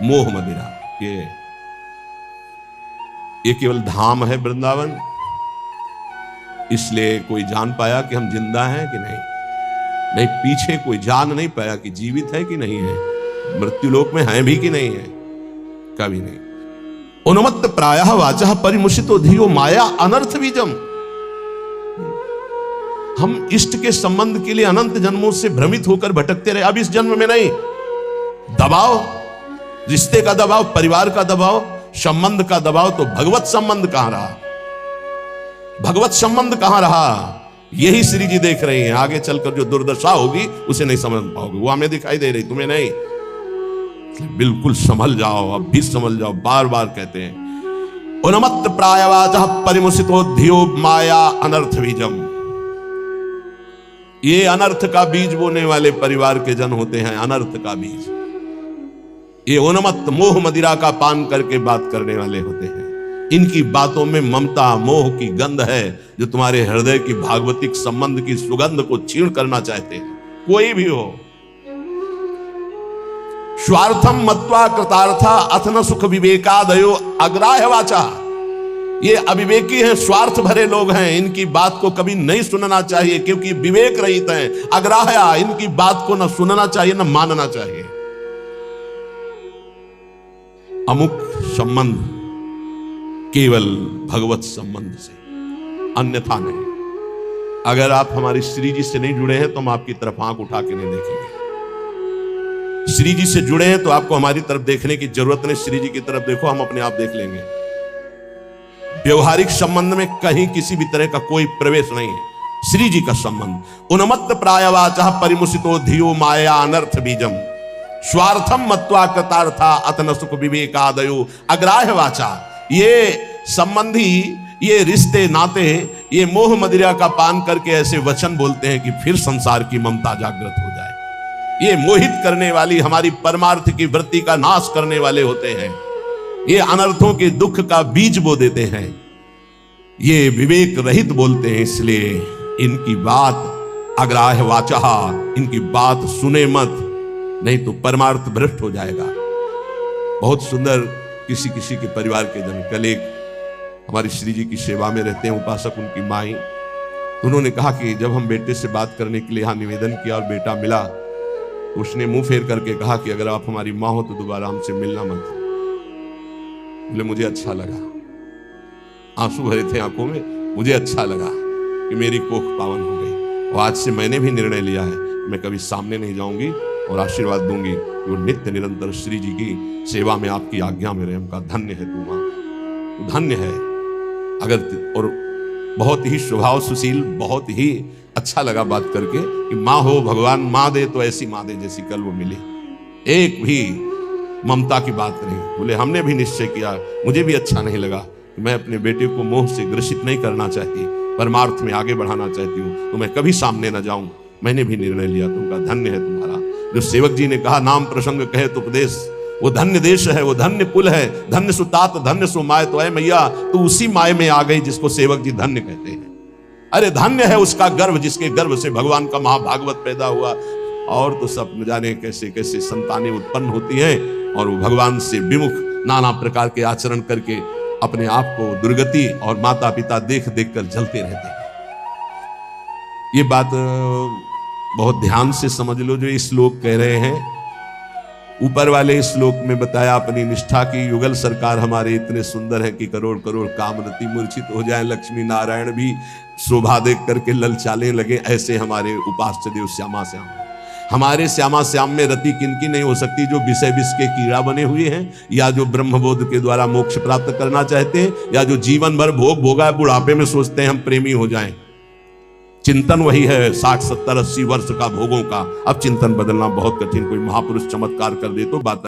मोह मदिरा ये केवल धाम है वृंदावन, इसलिए कोई जान पाया कि हम जिंदा हैं कि नहीं, पीछे कोई जान नहीं पाया कि जीवित है कि नहीं है, मृत्युलोक में हैं भी कि नहीं है, कभी नहीं। उन्मत्त प्रायः वाचः परिमुषितो धियो माया अनर्थ बीजम। हम इष्ट के संबंध के लिए अनंत जन्मों से भ्रमित होकर भटकते रहे। अब इस जन्म में नहीं, दबाव, रिश्ते का दबाव, परिवार का दबाव, संबंध का दबाव, तो भगवत संबंध कहां रहा? भगवत संबंध कहां रहा? यही श्री जी देख रहे हैं। आगे चलकर जो दुर्दशा होगी उसे नहीं समझ पाओगे, वो हमें दिखाई दे रही, तुम्हें नहीं। बिल्कुल संभल जाओ, अब भी संभल जाओ। बार बार कहते हैं, उन्मत्त प्रायवाचः परिमुषितो धियो माया अनर्थ बीजम। ये अनर्थ का बीज बोने वाले परिवार के जन होते हैं, अनर्थ का बीज। ये उन्मत्त मोह मदिरा का पान करके बात करने वाले होते हैं। इनकी बातों में ममता मोह की गंध है, जो तुम्हारे हृदय की भागवतिक संबंध की सुगंध को छीण करना चाहते हैं, कोई भी हो। स्वार्थम मत्वा कृतार्था अथन सुख विवेकादयो अग्राह्य वाचा। ये अविवेकी हैं, स्वार्थ भरे लोग हैं, इनकी बात को कभी नहीं सुनना चाहिए, क्योंकि विवेक रहित हैं। अग्राह्य, इनकी बात को न सुनना चाहिए न मानना चाहिए। अमुक संबंध केवल भगवत संबंध से, अन्यथा नहीं। अगर आप हमारी श्री जी से नहीं जुड़े हैं तो हम आपकी तरफ आंख उठा के नहीं देखेंगे। श्री जी से जुड़े हैं तो आपको हमारी तरफ देखने की जरूरत नहीं, श्री जी की तरफ देखो, हम अपने आप देख लेंगे। व्यवहारिक संबंध में कहीं किसी भी तरह का कोई प्रवेश नहीं है। श्री जी का संबंध। उन्मत्त प्रायवाचः परिमुषितो धियो माया अनर्थ बीजम स्वार्थम मत्वा कृतार्था अतन सुख विवेकादयो अग्राह्य वाचा। ये संबंधी, ये रिश्ते नाते, ये मोह मदिरा का पान करके ऐसे वचन बोलते हैं कि फिर संसार की ममता जागृत हो जाए। ये मोहित करने वाली, हमारी परमार्थ की वृत्ति का नाश करने वाले होते हैं। ये अनर्थों के दुख का बीज बो देते हैं। ये विवेक रहित बोलते हैं, इसलिए इनकी बात अग्राह्य वाचा, इनकी बात सुने मत, नहीं तो परमार्थ भ्रष्ट हो जाएगा। बहुत सुंदर किसी किसी के परिवार के जन, कल एक हमारी श्री जी की सेवा में रहते हैं उपासक, उनकी माई, उन्होंने कहा कि जब हम बेटे से बात करने के लिए यहाँ निवेदन किया और बेटा मिला तो उसने मुंह फेर करके कहा कि अगर आप हमारी माँ हो तो दोबारा हमसे मिलना मत। बोले मुझे अच्छा लगा, आंसू भरे थे आंखों में, मुझे अच्छा लगा कि मेरी कोख पावन हो गई। और आज से मैंने भी निर्णय लिया है, मैं कभी सामने नहीं जाऊंगी और आशीर्वाद दूंगी कि वो नित्य निरंतर श्री जी की सेवा में आपकी आज्ञा में रहे। उनका धन्य है तू माँ, तू धन्य है। अगर और बहुत ही स्वभाव सुशील, बहुत ही अच्छा लगा बात करके कि माँ हो, भगवान माँ दे तो ऐसी माँ दे जैसी कल वो मिली, एक भी ममता की बात नहीं। बोले हमने भी निश्चय किया, मुझे भी अच्छा नहीं लगा कि मैं अपने बेटे को मोह से ग्रसित नहीं करना चाहती, परमार्थ में आगे बढ़ाना चाहती हूँ, तो मैं कभी सामने न जाऊं। मैंने भी निर्णय लिया। तुमका धन्य है तुम्हारा। जो सेवक जी ने कहा नाम प्रसंग कहे तो उपदेश, वो धन्य देश है, वो धन्य कुल है, धन्य सुतात धन्य सो माय। तो है मैया तू उसी माय में आ गई जिसको सेवक जी धन्य कहते हैं। अरे धन्य है उसका गर्भ जिसके गर्भ से भगवान का महाभागवत पैदा हुआ। और तो सब न जाने कैसे कैसे संतानें उत्पन्न होती हैं और वो भगवान से विमुख नाना प्रकार के आचरण करके अपने आप को दुर्गति और माता पिता देख देख कर जलते रहते हैं। ये बात बहुत ध्यान से समझ लो जो ये श्लोक कह रहे हैं। ऊपर वाले श्लोक में बताया अपनी निष्ठा की युगल सरकार हमारे इतने सुंदर है कि करोड़ करोड़ कामरति मूर्छित हो जाए, लक्ष्मी नारायण भी शोभा देख करके ललचाने लगे। ऐसे हमारे उपास्य देव श्यामा श्याम, हमारे श्यामा श्याम में रति किनकी नहीं हो सकती जो विषय विष के कीड़ा बने हुए हैं, या जो ब्रह्मबोध के द्वारा मोक्ष प्राप्त करना चाहते हैं, या जो जीवन भर भोग भोगा बुढ़ापे में सोचते हैं हम प्रेमी हो जाएं। चिंतन वही है 60 70 80 वर्ष का भोगों का। अब चिंतन बदलना बहुत कठिन, कोई महापुरुष चमत्कार कर दे तो बात